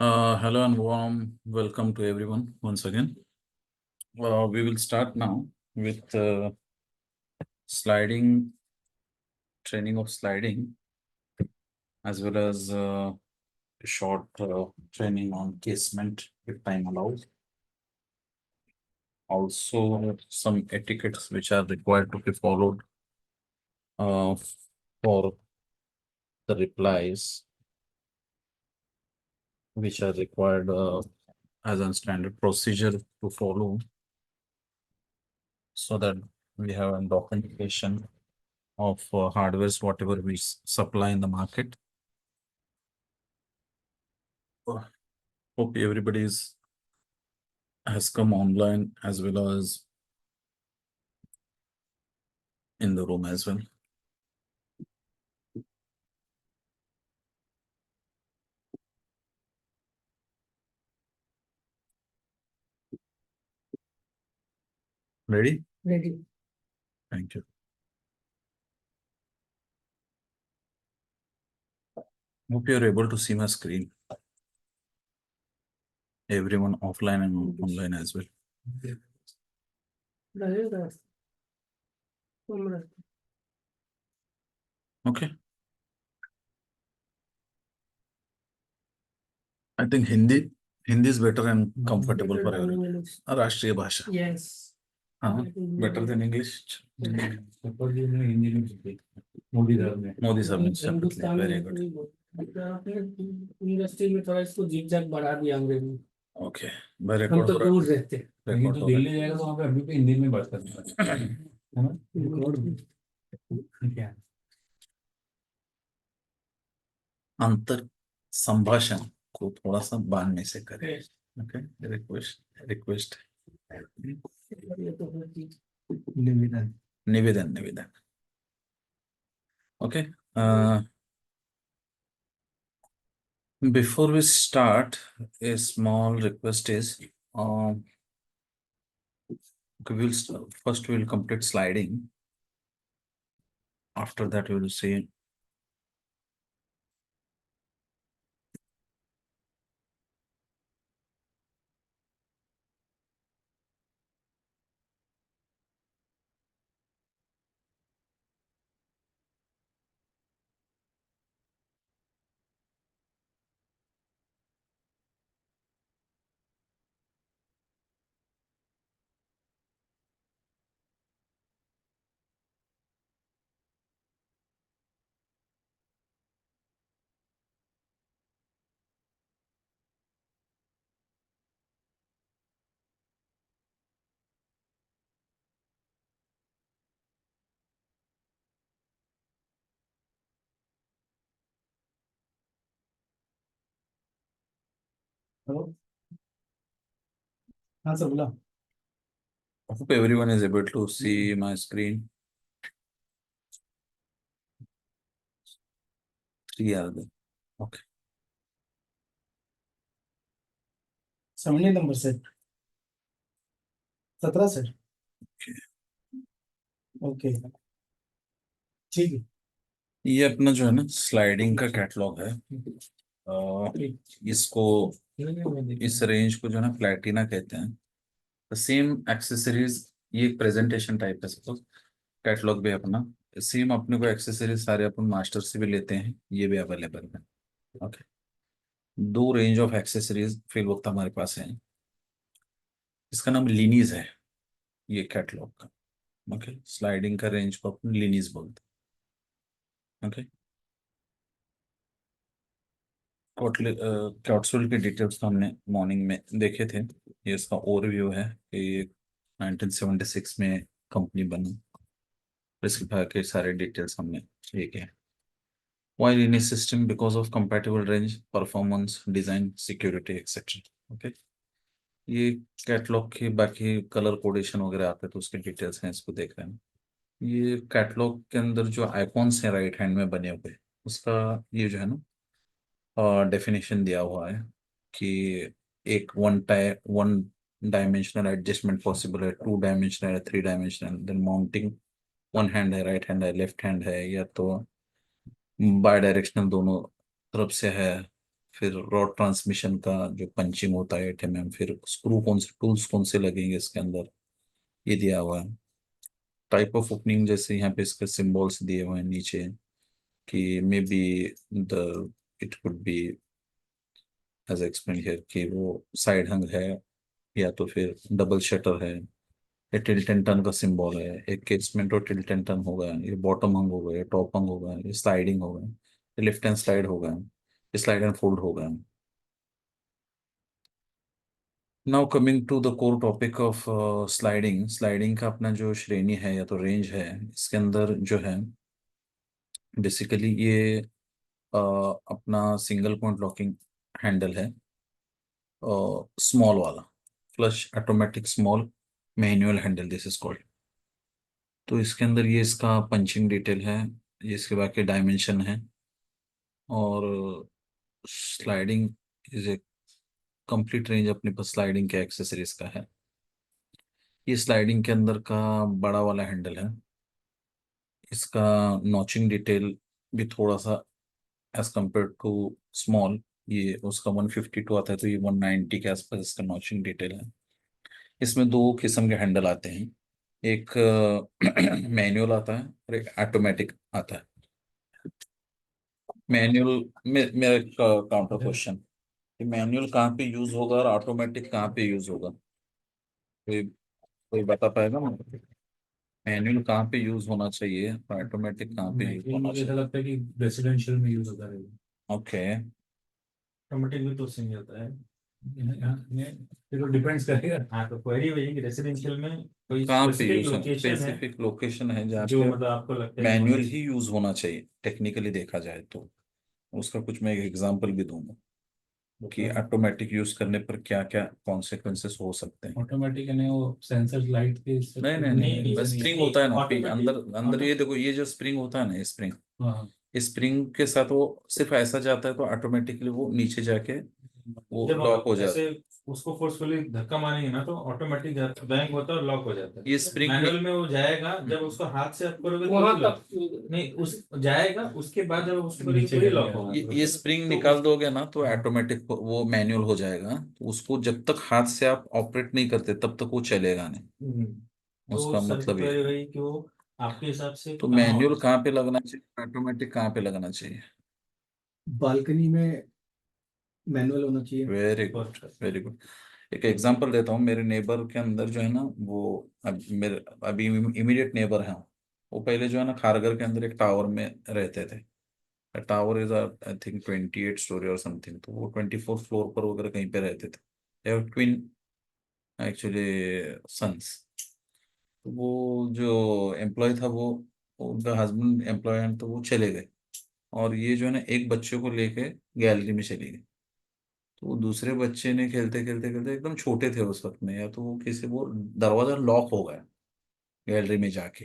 Hello and warm welcome to everyone once again. We will start now with sliding, training of sliding, as well as a short training on casement if time allows. Also, some etiquettes which are required to be followed uh, for the replies, which are required as a standard procedure to follow, so that we have a documentation of hardwares whatever we supply in the market. Hope everybody has come online as well as in the room as well. Ready? Ready. Thank you. Hope you're able to see my screen. Everyone offline and online as well. Okay. I think Hindi is better and comfortable for everyone. Rashtriya Bhasha. Yes. Better than English. Modi sir. Very good. Industry में थोड़ा इसको zig zag बढ़ा दिया अंग्रेजी। Okay. हम तो दूर रहते हैं। Record तो दिल्ली जाएगा तो वहाँ पे अभी भी हिंदी में बात करना है ना? क्या अंतर संभाषण को थोड़ा सा बांधने से करें. ओके, रिक्वेस्ट निवेदन निवेदन. Okay. Before we start, a small request is, okay, first we'll complete sliding. After that, we will see. Hello हाँ सर बोला I hope everyone is able to see my screen. 3 are there. Okay. 17 number से 17 से okay ठीक है ये अपना जो है ना स्लाइडिंग का कैटलॉग है. इसको इस रेंज को जो है ना प्लेटिना कहते हैं. सेम एक्सेसरीज, ये एक प्रेजेंटेशन टाइप है. सपोज कैटलॉग भी अपना सेम, अपने को एक्सेसरीज सारे अपन मास्टर से भी लेते हैं, ये भी अवेलेबल है. ओके, 2 रेंज ऑफ एक्सेसरीज फिल वक्त हमारे पास है. इसका नाम लिनीज है, ये कैटलॉग का. ओके, स्लाइडिंग का रेंज को अपन लिनीज बोलते हैं. ओके, क्वार्ट्सविल के डिटेल्स तो हमने मॉर्निंग में देखे थे. ये इसका ओवरव्यू है कि 1976 में कंपनी बनी. इसके बाद के सारे डिटेल्स हमने देखे हैं. Why Lineage system? Because of compatible range, performance, design, security, etc. Okay. ये कैटलॉग के बाकी कलर कोडेशन वगैरह आते हैं तो उसके डिटेल्स हैं, इसको देख रहे हैं. ये कैटलॉग के अंदर जो आइकॉन्स हैं राइट हैंड में बने हुए, उसका ये जो है ना डेफिनेशन दिया हुआ है कि एक वन डायमेंशनल एडजस्टमेंट पॉसिबल है, 2 डायमेंशनल है, 3 dimensional, then mounting one hand है, राइट हैंड है, लेफ्ट हैंड है, या तो बाय डायरेक्शनल दोनों तरफ से है. फिर रॉड ट्रांसमिशन का जो पंचिंग होता है 8 mm, फिर स्क्रू कौन से टूल्स कौन से लगेंगे इसके अंदर, ये दिया हुआ है। टाइप ऑफ ओपनिंग जैसे यहाँ पे इसके सिंबल्स दिए हुए हैं नीचे, कि may be the it could be as explain here कि वो साइड हंग है, या तो फिर डबल शटर है, ये टिल्टन टर्न का सिंबल है, एक केसमेंट और टिल्टन टर्न होगा, ये बॉटम हंग होगा, ये टॉप हंग होगा, ये स्लाइडिंग होगा, ये लिफ्ट एंड स्लाइड होगा, ये स्लाइड एंड फोल्ड होगा। Now coming to the core topic of sliding. Sliding का अपना जो श्रेणी है या तो रेंज है, इसके अंदर जो है बेसिकली ये अपना सिंगल पॉइंट लॉकिंग हैंडल है, स्मॉल वाला, flush automatic small manual handle, this is called. तो इसके अंदर ये इसका पंचिंग डिटेल है, ये इसके बाकी डायमेंशन है, और sliding is a complete range अपने पास स्लाइडिंग के एक्सेसरीज का है। ये स्लाइडिंग के अंदर का बड़ा वाला हैंडल है, इसका नॉचिंग डिटेल भी थोड़ा सा एज कंपेयर टू स्मॉल, ये उसका 152 आता है, तो ये 190 के आसपास इसका नॉचिंग डिटेल है। इसमें दो किस्म के हैंडल आते हैं, एक मैनुअल आता है और एक ऑटोमेटिक आता है। मैनुअल में मेरा काउंटर क्वेश्चन कि मैनुअल कहाँ पे यूज होगा और ऑटोमेटिक कहाँ पे यूज होगा, कोई कोई बता पाएगा मुझे? मैनुअल कहाँ पे यूज होना चाहिए और ऑटोमेटिक कहाँ पे यूज नहीं, होना मुझे ऐसा चाहिए? लगता है कि रेसिडेंशियल में यूज होता है। ओके। ऑटोमेटिक भी तो सेम होता है। ये तो डिपेंड्स करेगा। हाँ, तो क्वेरी वही कि रेसिडेंशियल में कोई कहाँ पे स्पेसिफिक यूज है, लोकेशन है स्पेसिफिक लोकेशन है जहाँ जो पे मतलब आपको लगता है कि मैनुअल वहीं। ही यूज होना चाहिए टेक्निकली देखा जाए तो। उसका कुछ मैं एक एग्जांपल भी दूंगा कि ऑटोमेटिक यूज करने पर क्या क्या कॉन्सिक्वेंसेस हो सकते हैं। ऑटोमेटिक है वो सेंसर लाइट के नहीं नहीं नहीं नहीं, बस नहीं स्प्रिंग नहीं होता है ना अंदर ऑटोमेटिक अंदर, ये देखो ये जो स्प्रिंग होता है ना, स्प्रिंग, हाँ, स्प्रिंग के साथ वो सिर्फ ऐसा जाता है तो ऑटोमेटिकली वो नीचे जाके वो जब लॉक हो हम जाता ऐसे उसको फोर्सफुली धक्का मारेंगे ना तो ऑटोमेटिक बैंक होता है और लॉक हो जाता है। ये है। स्प्रिंग मैनुअल में वो जाएगा, जब उसको हाथ से आप करोगे तो वहां भी लॉक तक नहीं, उस जाएगा, उसके बाद जब उसको करोगे तो ही लॉक होगा। ये स्प्रिंग तो निकाल उस दोगे ना तो हाँ, ऑटोमेटिक वो मैनुअल हो जाएगा, तो उसको जब तक हाथ से आप ऑपरेट नहीं करते तब तक वो चलेगा नहीं। हम्म, तो उसका सर की मतलब ये क्वेरी है। वही कि वो आपके हिसाब से तो कहाँ मैनुअल होना कहाँ पे लगना चाहिए, ऑटोमेटिक कहाँ पे लगना चाहिए? बालकनी में मैनुअल होना चाहिए। Very good, very good. एक एग्जांपल देता हूँ, मेरे नेबर के अंदर जो है ना वो, अब मेरे अभी इमीडिएट नेबर हैं, वो पहले जो है ना खारघर के अंदर एक टावर में रहते थे। Tower is I think 28 story और समथिंग, तो वो 24 फ्लोर पर वगैरह कहीं पे रहते थे, ट्विन एक्चुअली सन्स। तो वो जो एम्प्लॉय था वो उनका हस्बैंड एम्प्लॉय है, तो वो चले गए, और ये जो है ना एक बच्चे को लेके गैलरी में चली गई। तो वो दूसरे बच्चे ने खेलते खेलते खेलते, एकदम छोटे थे उस वक्त में, या तो वो किसी वो दरवाजा लॉक हो गया गैलरी में जाके,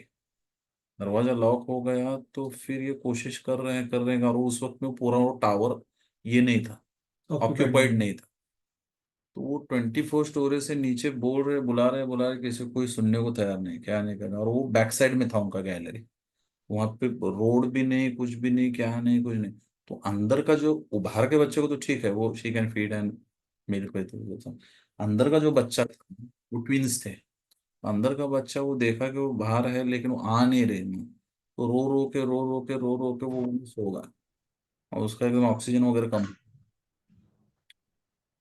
दरवाजा लॉक हो गया, तो फिर ये कोशिश कर रहे हैं, और उस वक्त में पूरा वो टावर ये नहीं था, ऑक्यूपाइड ऑक्यूपाइड नहीं। नहीं था। तो वो 24 स्टोरी से नीचे बोल रहे बुला रहे, किसी को कोई सुनने को तैयार नहीं, क्या नहीं करना, और वो बैक साइड में था उनका गैलरी, वहां पे रोड भी नहीं, कुछ भी नहीं, क्या नहीं, कुछ नहीं। तो अंदर का जो, वो बाहर के बच्चे को तो ठीक है, वो she can feed and milk with, अंदर का जो बच्चा था वो ट्विंस थे। अंदर का बच्चा वो देखा कि वो बाहर है लेकिन वो आ नहीं रहे ना, तो रो के वो सो गया, और उसका एकदम ऑक्सीजन वगैरह कम।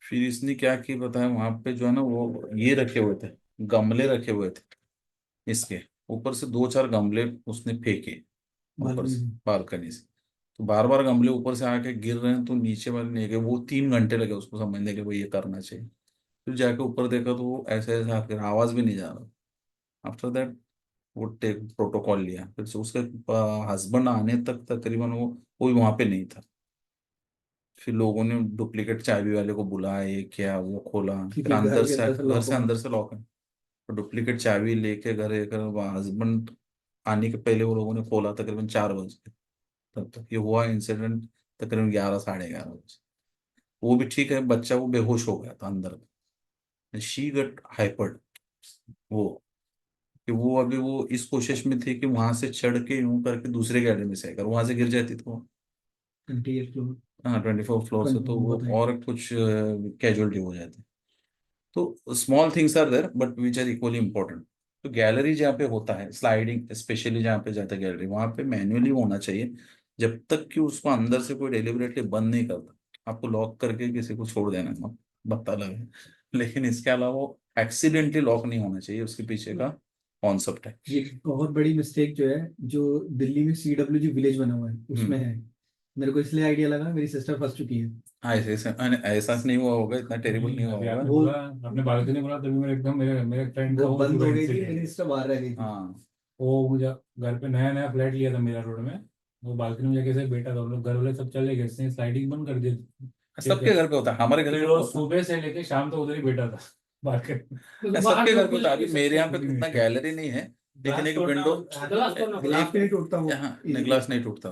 फिर इसने क्या किया बताया, वहां पे जो है ना वो ये रखे हुए थे, गमले रखे हुए थे इसके ऊपर से, दो चार गमले उसने फेंके ऊपर बालकनी से, में। बालकनी से। तो बार बार गमले ऊपर से आके गिर रहे हैं, तो नीचे वाले नहीं गए, वो 3 घंटे लगे उसको समझने के भाई ये करना चाहिए। फिर जाके ऊपर देखा तो वो ऐसे ऐसे हाथ कर, आवाज भी नहीं जा रहा। आफ्टर दैट वो टेक प्रोटोकॉल लिया, फिर से उसके हस्बैंड आने तक तकरीबन वो कोई वहां पे नहीं था। फिर लोगों ने डुप्लीकेट चाबी वाले को बुलाया, ये क्या, वो खोला, फिर क्योंकि घर के अंदर से लॉक होगा। अंदर से लॉक है, तो डुप्लीकेट चाबी लेके घर हस्बैंड आने के पहले वो लोगों ने खोला, तकरीबन 4 बजे। तब तक ये हुआ इंसिडेंट, तकरीबन 11 साढ़े 11 बजे। वो भी ठीक है, बच्चा वो बेहोश हो गया था अंदर, शी गट हाइपर्ड, वो कि वो अभी वो इस कोशिश में थी कि वहां से चढ़ के यूं करके दूसरे गैलरी में से, अगर वहां से गिर जाती तो 28 किलोमीटर। हाँ 24 फ्लोर से तो वो बताइए। और कुछ कैजुअलिटी हो जाती है। तो small things are there but which are equally important. तो गैलरी जहाँ पे होता है स्लाइडिंग स्पेशली जहाँ पे जाता है गैलरी वहाँ पे मैन्युअली होना चाहिए, जब तक कि उसको अंदर से कोई डेलिबरेटली बंद नहीं करता। आपको लॉक करके किसी को छोड़ देना है पता लगे, लेकिन इसके अलावा एक्सीडेंटली लॉक नहीं होना चाहिए, उसके पीछे का कॉन्सेप्ट है। ये बहुत बड़ी मिस्टेक जो है, जो दिल्ली में CWG विलेज बना हुआ है उसमें है। मेरे को इसलिए आइडिया लगा, मेरी सिस्टर फंस चुकी है। हाँ ऐसे एहसास नहीं हुआ होगा, इतना टेरिबल नहीं हुआ अभी होगा। आपने वो- बोला, आपने बालकनी बोला तभी मेरे एकदम मेरे मेरे फ्रेंड का वो वो बंद हो पूरा गई थी, इंसिडेंट। मेरी सिस्टर बाहर रह गई थी। हाँ वो मुझे घर पे नया नया फ्लैट लिया था मेरा रोड में, वो बालकनी में जाके से बैठा था, हम लोग घर वाले सब चले गए, इसने स्लाइडिंग बंद कर दी। ठीक सबके है, घर पे होता है, हमारे घर फिर में वो होता सुबह से लेके शाम तक उधर ही बैठा था बालकनी मतलब बाहर सबके घर तो पे होता है। भी अभी मेरे यहाँ पे नहीं, इतना नहीं। गैलरी नहीं है, लेकिन एक विंडो ग्लास तोड़ना पड़ता ग्लास नहीं टूटता वो यहाँ easily। ग्लास नहीं टूटता।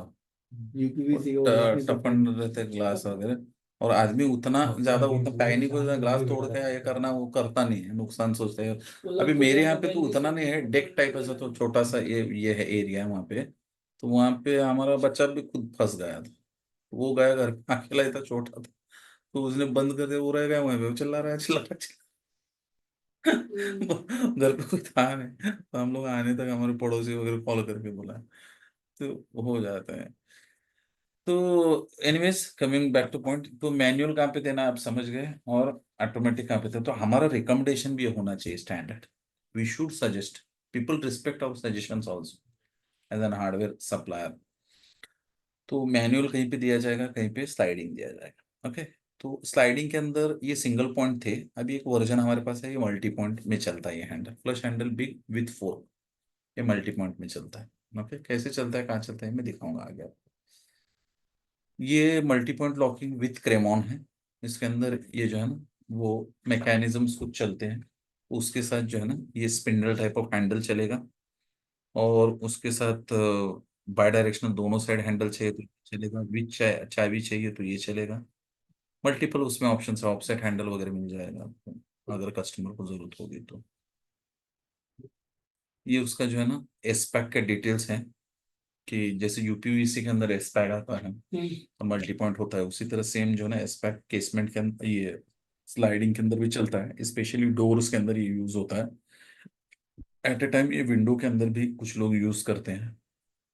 UPVC वो ग्लास नहीं टूटता। टफन रहते ग्लास वगैरह, और आदमी उतना ज्यादा उतना पैनिक हो जाता, ग्लास तोड़ के ये करना वो करता नहीं है, नुकसान सोचते हैं। मतलब अभी कुछ मेरे यहाँ ऐसा पे तो पहले उतना नहीं है, डेक टाइप ऐसा तो छोटा सा ये है एरिया है वहाँ पे। तो वहाँ पे हमारा बच्चा भी खुद फंस गया था, वो गया घर पे अकेला ही था, छोटा था, तो उसने बंद कर दिया, वो रह गया वहीं पे, वो चिल्ला रहा है चिल्ला रहा है घर पे कोई था नहीं, तो हम लोग आने तक हमारे पड़ोसी वगैरह कॉल करके बोला, तो हो जाता है। तो anyways coming back two point, तो मैनुअल कहाँ पे देना आप समझ गए, और ऑटोमेटिक कहाँ पे देना। तो हमारा रिकमेंडेशन भी होना चाहिए standard, we should suggest, people respect our suggestions also as an hardware supplier. तो मैनुअल कहीं पे दिया जाएगा, कहीं पे स्लाइडिंग दिया जाएगा। ओके, तो स्लाइडिंग के अंदर ये सिंगल पॉइंट थे, अभी एक वर्जन हमारे पास है ये मल्टी पॉइंट में चलता है, ये handle flush handle big with four, ये मल्टी पॉइंट में चलता है। ओके, कैसे चलता है कहाँ चलता है मैं दिखाऊंगा आगे आपको। ये मल्टी पॉइंट लॉकिंग विथ क्रेमॉन है, इसके अंदर ये जो है ना वो मैकेनिज्म्स कुछ चलते हैं, उसके साथ जो है ना ये स्पिंडल टाइप ऑफ हैंडल चलेगा, और उसके साथ बाय डायरेक्शनल दोनों साइड हैंडल चाहिए तो ये चलेगा, विथ चाबी चाहिए तो ये चलेगा। मल्टीपल उसमें ऑप्शन है, ऑफसेट हैंडल वगैरह मिल जाएगा आपको अगर कस्टमर को जरूरत होगी तो। ये उसका जो है ना एस्पेक के डिटेल्स हैं, कि जैसे यूपीवीसी के अंदर एस्पैक आता है तो मल्टी पॉइंट होता है, उसी तरह सेम जो है ना एस्पैक केसमेंट के अंदर ये स्लाइडिंग के अंदर भी चलता है, स्पेशली डोर्स के अंदर ये यूज होता है। एट ए टाइम ये विंडो के अंदर भी कुछ लोग यूज करते हैं,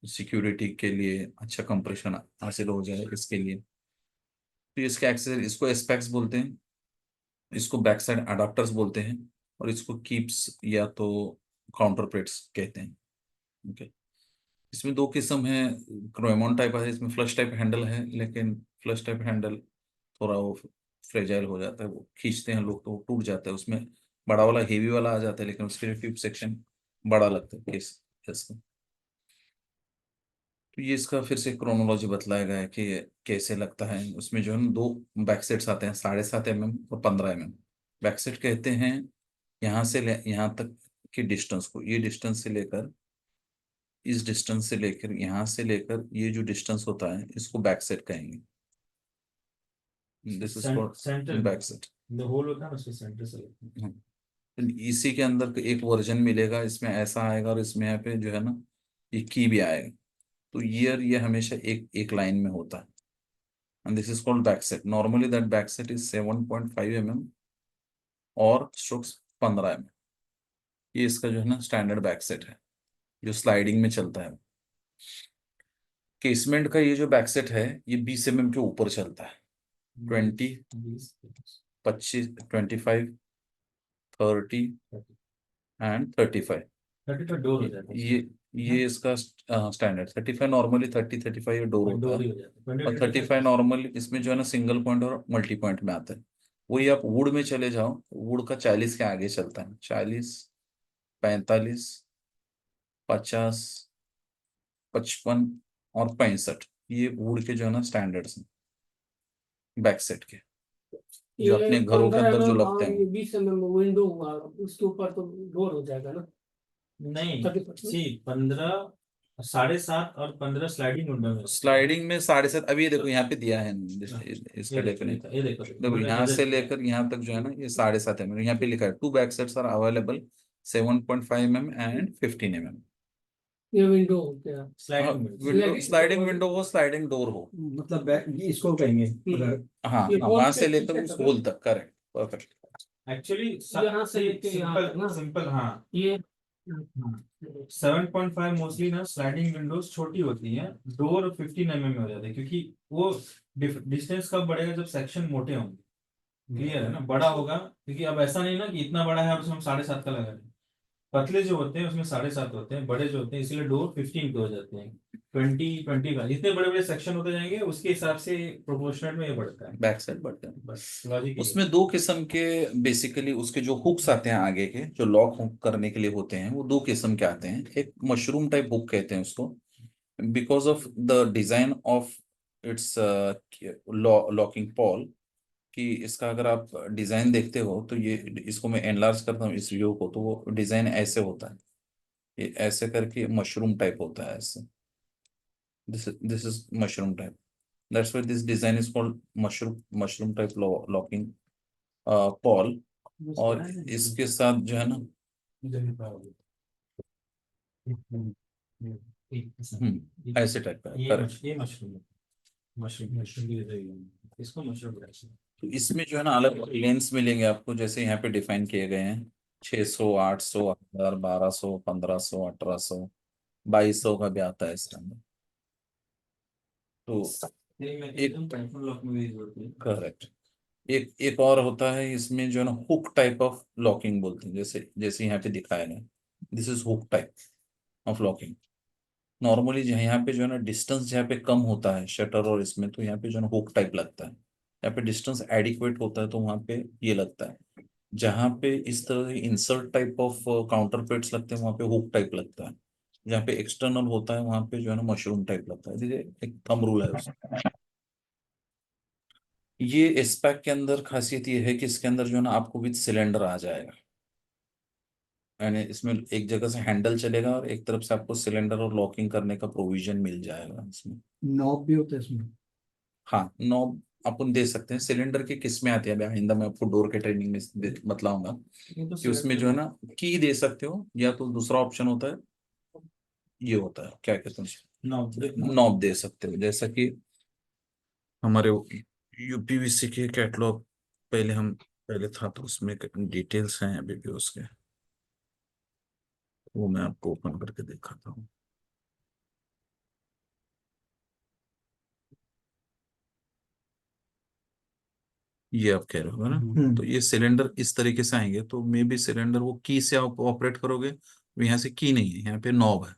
सिक्योरिटी के लिए, अच्छा कंप्रेशन हासिल हो जाए इसके लिए। तो इसके एक्सेसरी, इसको एस्पेक्स बोलते हैं, इसको बैक साइड अडाप्टर्स बोलते हैं, और इसको कीप्स या तो काउंटर प्लेट्स कहते हैं। ओके, इसमें दो किस्म है, क्रोमोन टाइप है, इसमें फ्लश टाइप हैंडल है, लेकिन फ्लश टाइप हैंडल थोड़ा वो फ्रेजाइल हो जाता है, वो खींचते हैं लोग तो वो टूट जाता है, उसमें बड़ा वाला हेवी वाला आ जाता है, लेकिन उसके ट्यूब सेक्शन बड़ा लगता है केस इसका। तो ये इसका फिर से क्रोनोलॉजी बतलाया गया है कि ये कैसे लगता है। उसमें जो है ना दो बैक सेट्स आते हैं, 7.5 mm और 15 mm। बैक सेट कहते हैं यहाँ से ले यहाँ तक की डिस्टेंस को, ये डिस्टेंस से लेकर इस डिस्टेंस से लेकर यहाँ से लेकर ये जो डिस्टेंस होता है इसको बैक सेट कहेंगे। This is called centre back set. The hole होता है ना, उसके सेंटर से। इसी के अंदर एक वर्जन मिलेगा, इसमें ऐसा आएगा, और इसमें यहाँ पे जो है ना ये की भी आएगा। तो ये हमेशा एक एक लाइन में होता है, and this is called back set. Normally that back set is 7.5 mm और स्ट्रोक्स 15 mm। ये इसका जो है ना स्टैंडर्ड बैक सेट है जो स्लाइडिंग में चलता है। केसमेंट का ये जो बैक सेट है ये 20 mm के ऊपर चलता है, 20, 25, 25, 30 एंड 35। 30 डोर हो जाता है ये इसका स्टैंडर्ड 35, नॉर्मली 30-35 डोर होता डोर है, ही हो जाता है और 35 नॉर्मली इसमें जो है ना सिंगल पॉइंट और मल्टी पॉइंट में आता है। वही आप वुड में चले जाओ, वुड का 40 के आगे चलता है, 40, 45, 50, 55 और 65, ये वुड के जो है ना स्टैंडर्ड्स हैं बैक सेट के, जो ये अपने घरों के 15 अंदर जो mm लगते और हैं। 20 mm विंडो हुआ, उसके ऊपर तो डोर हो जाएगा ना। नहीं 30%। सी 15, 7.5 और 15 स्लाइडिंग विंडो में। स्लाइडिंग में 7.5, अभी ये देखो यहाँ पे दिया है इसका ये देखो डेफिनेशन। ये देखो देखो यहाँ से लेकर यहाँ तक जो है ना ये 7.5 mm, यहाँ पे लिखा है two back sets are available 7.5 mm and 15 mm। ये विंडो क्या? स्लाइडिंग विंडो स्लाइडिंग विंडो हो, स्लाइडिंग डोर हो। मतलब इसको कहेंगे अगर हाँ ये हाँ, wall वहां से से लेकर पीछे उस तक होल तक, करेक्ट, परफेक्ट। एक्चुअली यहाँ से लेके यहाँ तक ना? सिंपल सिंपल हाँ ये 7.5 मोस्टली ना स्लाइडिंग विंडोज छोटी होती हैं, डोर 15 mm में हो जाते हैं, क्योंकि वो डिस्टेंस कब बढ़ेगा जब सेक्शन मोटे होंगे। क्लियर है ना, बड़ा होगा, क्योंकि अब ऐसा नहीं ना कि इतना बड़ा है और उसमें हम 7.5 का लगा रहे हैं। पतले जो होते हैं उसमें 7.5 होते हैं, बड़े जो होते हैं इसलिए डोर 15 के हो जाते हैं। 20 का जितने बड़े बड़े सेक्शन होते जाएंगे उसके हिसाब से प्रोपोर्शनल में ये बढ़ता है। बैक साइड बढ़ते हैं। बस लॉजिक उसमें दो किस्म के बेसिकली उसके जो हुक्स आते हैं आगे के, जो लॉक हुक करने के लिए होते हैं, वो दो किस्म के आते हैं। एक मशरूम टाइप हुक कहते हैं उसको, because of the design of its locking Paul, कि इसका अगर आप डिजाइन देखते हो तो ये, इसको मैं एनलार्ज करता हूँ इस व्यू को, तो वो डिजाइन ऐसे होता है, ये ऐसे करके मशरूम टाइप होता है ऐसे। This is mushroom type, that's why this design is called mushroom type locking Paul. और इसके साथ जो है ना, ऐसे टाइप का, करेक्ट। ये मशरूम है, मशरूम मशरूम भी रहेगा, इसको मशरूम बोलते हैं। तो इसमें जो है ना अलग लेंस मिलेंगे आपको, जैसे यहाँ पे डिफाइन किए गए हैं, 600, 800, 1000, 1200, 1500, 1800, 2200 का भी आता है इसके अंदर। तो एक लॉक में यूज होती है। करेक्ट, एक एक और होता है इसमें जो है ना हुक टाइप ऑफ लॉकिंग बोलते हैं, जैसे जैसे यहाँ पे दिखाया गया, this is hook type of locking. Normally जहाँ यहाँ पे जो है ना डिस्टेंस जहाँ पे कम होता है शटर और इसमें, तो यहाँ पे जो है ना हुक टाइप लगता है। यहाँ पे डिस्टेंस एडिक्वेट होता है तो वहाँ पे ये लगता है। जहाँ पे इस तरह के insert type of counter pets लगते हैं वहाँ पे हुक टाइप लगता है। जहाँ पे एक्सटर्नल होता है वहाँ पे जो है ना मशरूम टाइप लगता है। ये एक थंब रूल है उसका। ये स्पेक के अंदर खासियत ये है कि इसके अंदर जो है ना आपको विद सिलेंडर आ जाएगा, यानी इसमें एक जगह से हैंडल चलेगा और एक तरफ से आपको सिलेंडर और लॉकिंग करने का प्रोविजन मिल जाएगा इसमें। नॉब भी होता है इसमें। हाँ, नॉब अपन दे सकते हैं। सिलेंडर की किस्में आती है, अभी आइंदा मैं आपको डोर के ट्रेनिंग में बतलाऊंगा ये तो कि उसमें जो है ना की दे सकते हो, या तो दूसरा ऑप्शन होता है, ये होता है क्या कहते हैं, नॉब दे सकते हो। जैसा कि हमारे यूपीवीसी के कैटलॉग पहले था तो उसमें डिटेल्स हैं अभी भी उसके, वो मैं आपको ओपन करके दिखाता हूँ। ये आप कह रहे हो ना, तो ये सिलेंडर इस तरीके से आएंगे, तो मे बी सिलेंडर वो की से आप ऑपरेट करोगे, तो यहाँ से की नहीं है, यहाँ पे नॉब है,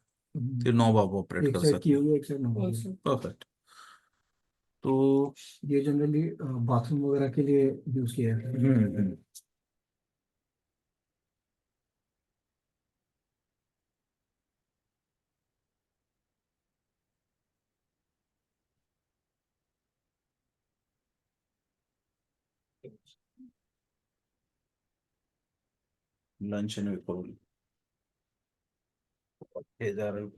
तो नॉब आप ऑपरेट एक कर साइड की सकते हो। होगी एक साइड नॉब होगी। परफेक्ट। तो ये जनरली बाथरूम वगैरह के लिए यूज किया है। लंच एंड विप्रोल जा रहे हो,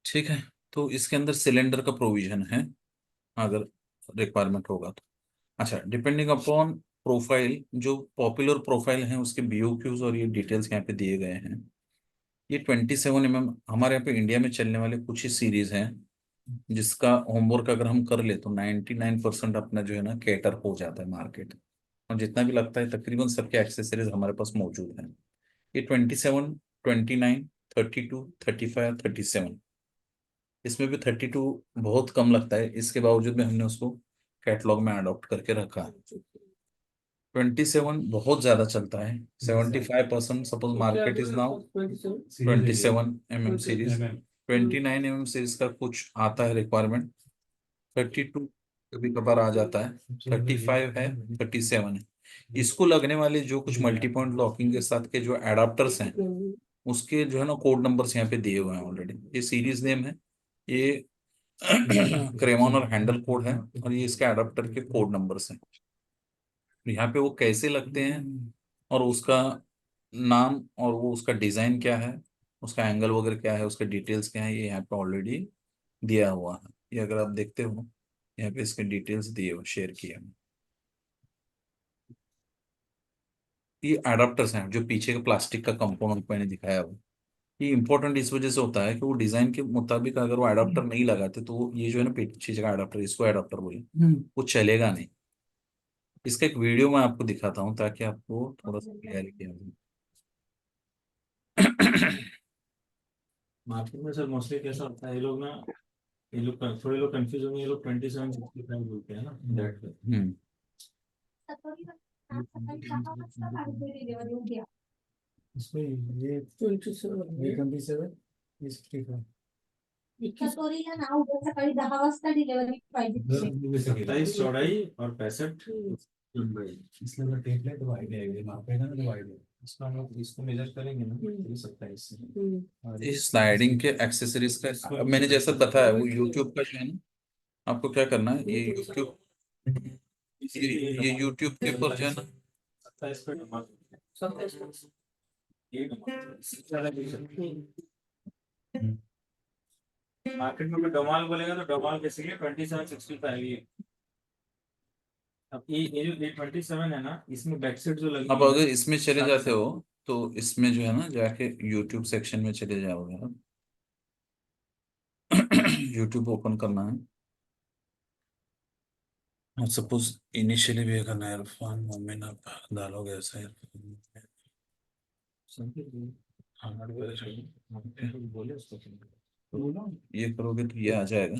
ठीक है। तो इसके अंदर सिलेंडर का प्रोविजन है अगर रिक्वायरमेंट होगा तो। अच्छा, डिपेंडिंग अपॉन प्रोफाइल, जो पॉपुलर प्रोफाइल है उसके बीओक्यूज और ये डिटेल्स यहाँ पे दिए गए हैं। ये 27 mm हमारे यहाँ पे इंडिया में चलने वाले कुछ ही सीरीज हैं, जिसका होमवर्क अगर हम कर ले तो 99% अपना जो है ना कैटर हो जाता है मार्केट। और जितना भी लगता है तकरीबन सबके एक्सेसरीज हमारे पास मौजूद हैं। ये 27, 29, 32, 35, 37, इसमें भी 32 बहुत कम लगता है, इसके बावजूद भी हमने उसको कैटलॉग में अडॉप्ट करके रखा है। 27 बहुत ज्यादा चलता है, 75%, suppose market is now 27 mm series. 29 mm series का कुछ आता है रिक्वायरमेंट, 32 कभी कभार आ जाता है, 35 है, 37 है। इसको लगने वाले जो कुछ मल्टी पॉइंट लॉकिंग के साथ के जो एडाप्टर्स हैं, उसके जो है ना कोड नंबर्स यहाँ पे दिए हुए हैं ऑलरेडी। ये सीरीज नेम है, ये क्रेमॉन और हैंडल कोड है, और ये इसके एडाप्टर के कोड नंबर्स हैं। यहाँ पे वो कैसे लगते हैं और उसका नाम और वो उसका डिजाइन क्या है, उसका एंगल वगैरह क्या है, उसके डिटेल्स क्या है, ये यहाँ पे ऑलरेडी दिया हुआ है। ये अगर आप देखते हो यहाँ पे इसके डिटेल्स दिए हुए शेयर किए हैं। ये एडाप्टर्स हैं जो पीछे का प्लास्टिक का कंपोनेंट मैंने दिखाया हुआ, ये इम्पोर्टेंट इस वजह से होता है कि वो डिजाइन के मुताबिक अगर वो अडाप्टर नहीं लगाते तो ये जो है ना पीछे जगह अडाप्टर, इसको अडाप्टर बोले, वो चलेगा नहीं। इसका एक वीडियो मैं आपको दिखाता हूँ ताकि आपको थोड़ा सा क्लियरिटी हो। मार्केट में सर मोस्टली कैसा होता है, ये लोग ना, ये लोग थोड़े लोग कंफ्यूज होंगे, ये लोग 2765 बोलते हैं ना, दैट पे। इसमें ये 27 ये 27 ये 65 कटोरीला ना उद्या सकाळी 10 वाजता डिलिव्हरी पाहिजे. 27 चौड़ाई और 65 लंबाई। इसलिए अगर टेप है तो आइडिया है, मापेगा ना तो आइडिया। इसको हम लोग इसको मेजर करेंगे ना, तो ये 27 से। और इस स्लाइडिंग के एक्सेसरीज का अब मैंने जैसा बताया वो यूट्यूब का जो है ना, आपको क्या करना है, ये यूट्यूब के ऊपर जो है ना 27 पे डमाल। 27. ये मार्केट में कोई डमाल बोलेगा तो डमाल बेसिकली 2765 ये। अब ये जो 27 है ना, इसमें बैक साइड जो लगी अब है, अगर इसमें चले जाते हो तो इसमें जो है ना जाके यूट्यूब सेक्शन में चले जाओगे आप। यूट्यूब ओपन करना है और सपोज इनिशियली भी अगर ना इरफान मोमिन आप डालोगे ऐसा बोले उसको तो ये करोगे तो ये आ जाएगा।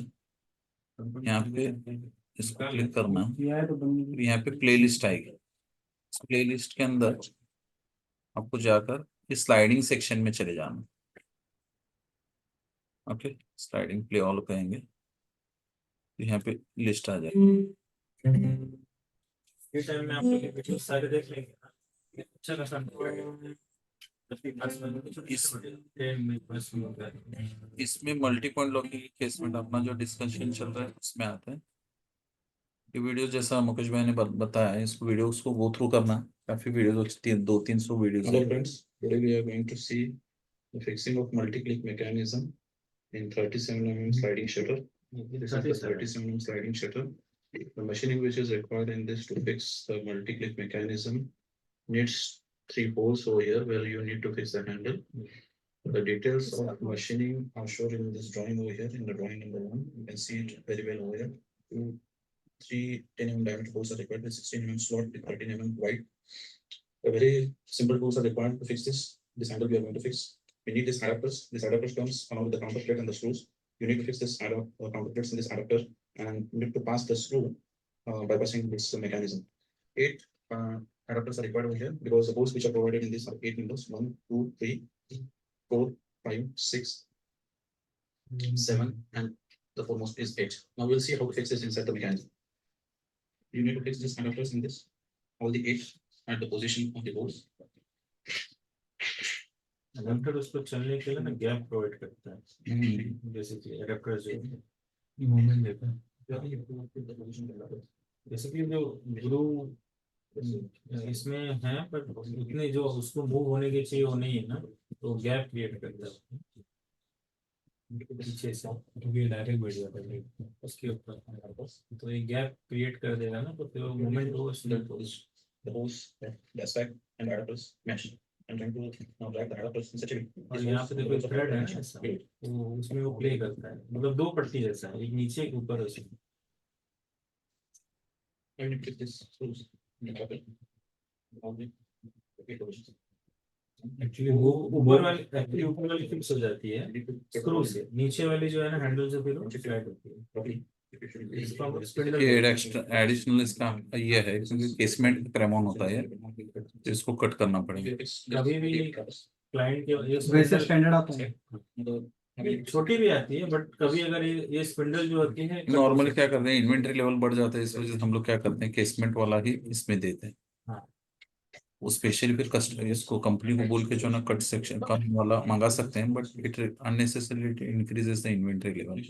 यहाँ पे इसको क्लिक करना है, किया है तो बन फिर यहाँ पे प्लेलिस्ट आएगी। इस प्लेलिस्ट के अंदर आपको जाकर इस स्लाइडिंग सेक्शन में चले जाना। ओके, स्लाइडिंग प्ले ऑल कहेंगे तो यहाँ पे लिस्ट आ जाएगी। ये टाइम में आप लोग ये वीडियो सारे देख लेंगे ना, ये अच्छा खासा इसमें मल्टी पॉइंट लॉकिंग के केस में अपना जो डिस्कशन चल रहा है उसमें आता है ये वीडियो। जैसा मुकेश भाई ने बताया है, इसको वीडियो उसको गो थ्रू करना, काफी video, 200-300 video. Hello friends, today we are going to see the fixing of multi-click mechanism in 37mm sliding shutter. This is the 37mm sliding shutter. The machining which is required in this to fix the multi-click mechanism needs 3 holes over here where you need to fix the handle. The details of machining are shown in this drawing over here, in the drawing number 1. You can see it very well over here. 3 10mm diameter holes are required with 16mm slot with 13mm wide. A very simple tools are required to fix this. This handle we are going to fix. We need this adapters. This adapter comes along with the counter plate and the screws. You need to fix this counter plates in this adapter, and you need to pass the screw bypassing this mechanism. 8 adapters are required over here because the holes which are provided in this are 8 windows. 1, 2, 3, 4, 5, 6, 7, and the foremost is 8. Now we'll see how to fix this inside the mechanism. You need to fix this adapters in this, all the 8 at the position of the holes. Adapter उसको चलने के लिए ना gap provide करता है, जैसे कि adapter जो मूवमेंट देता है। जैसे कि जो ग्रू इसमें है पर उतने जो उसको मूव होने के चाहिए वो नहीं है ना, तो गैप क्रिएट करता है पीछे से, क्योंकि डायरेक्ट बैठ जाता है उसके ऊपर, तो ये गैप क्रिएट कर देगा ना, तो फिर वो मूवमेंट हो The holes, that side, and adapters mesh. I'm trying to now drag the adapters in such a way. और यहाँ पे देखो थ्रेड है ना ऐसा, तो उसमें वो प्ले करता है, मतलब 2 पट्टी जैसा है, एक नीचे एक ऊपर है। I need to fix this screws in the adapter. Only okay positions. Actually वो ऊपर वाली फिक्स हो जाती है स्क्रू से, नीचे वाली जो है ना हैंडल से फिर वो फ्लैट होती है। Properly. इसको हम स्पिंडल ये एडिशनल इसका ये है क्योंकि केसमेंट क्रेमोन होता है तो इसको कट करना पड़ेगा। कभी भी क्लाइंट के ये वैसे स्टैंडर्ड आता है। छोटी भी आती है, बट कभी अगर ये स्पिंडल जो होती है नॉर्मली क्या करते हैं, इन्वेंटरी लेवल बढ़ जाता है, इस वजह से हम लोग क्या करते हैं केसमेंट वाला ही इसमें देते हैं। हाँ। वो स्पेशली फिर कस्टमर इसको कंपनी को बोल के जो ना कट सेक्शन कम वाला मंगा सकते हैं, but it unnecessarily increases the inventory level.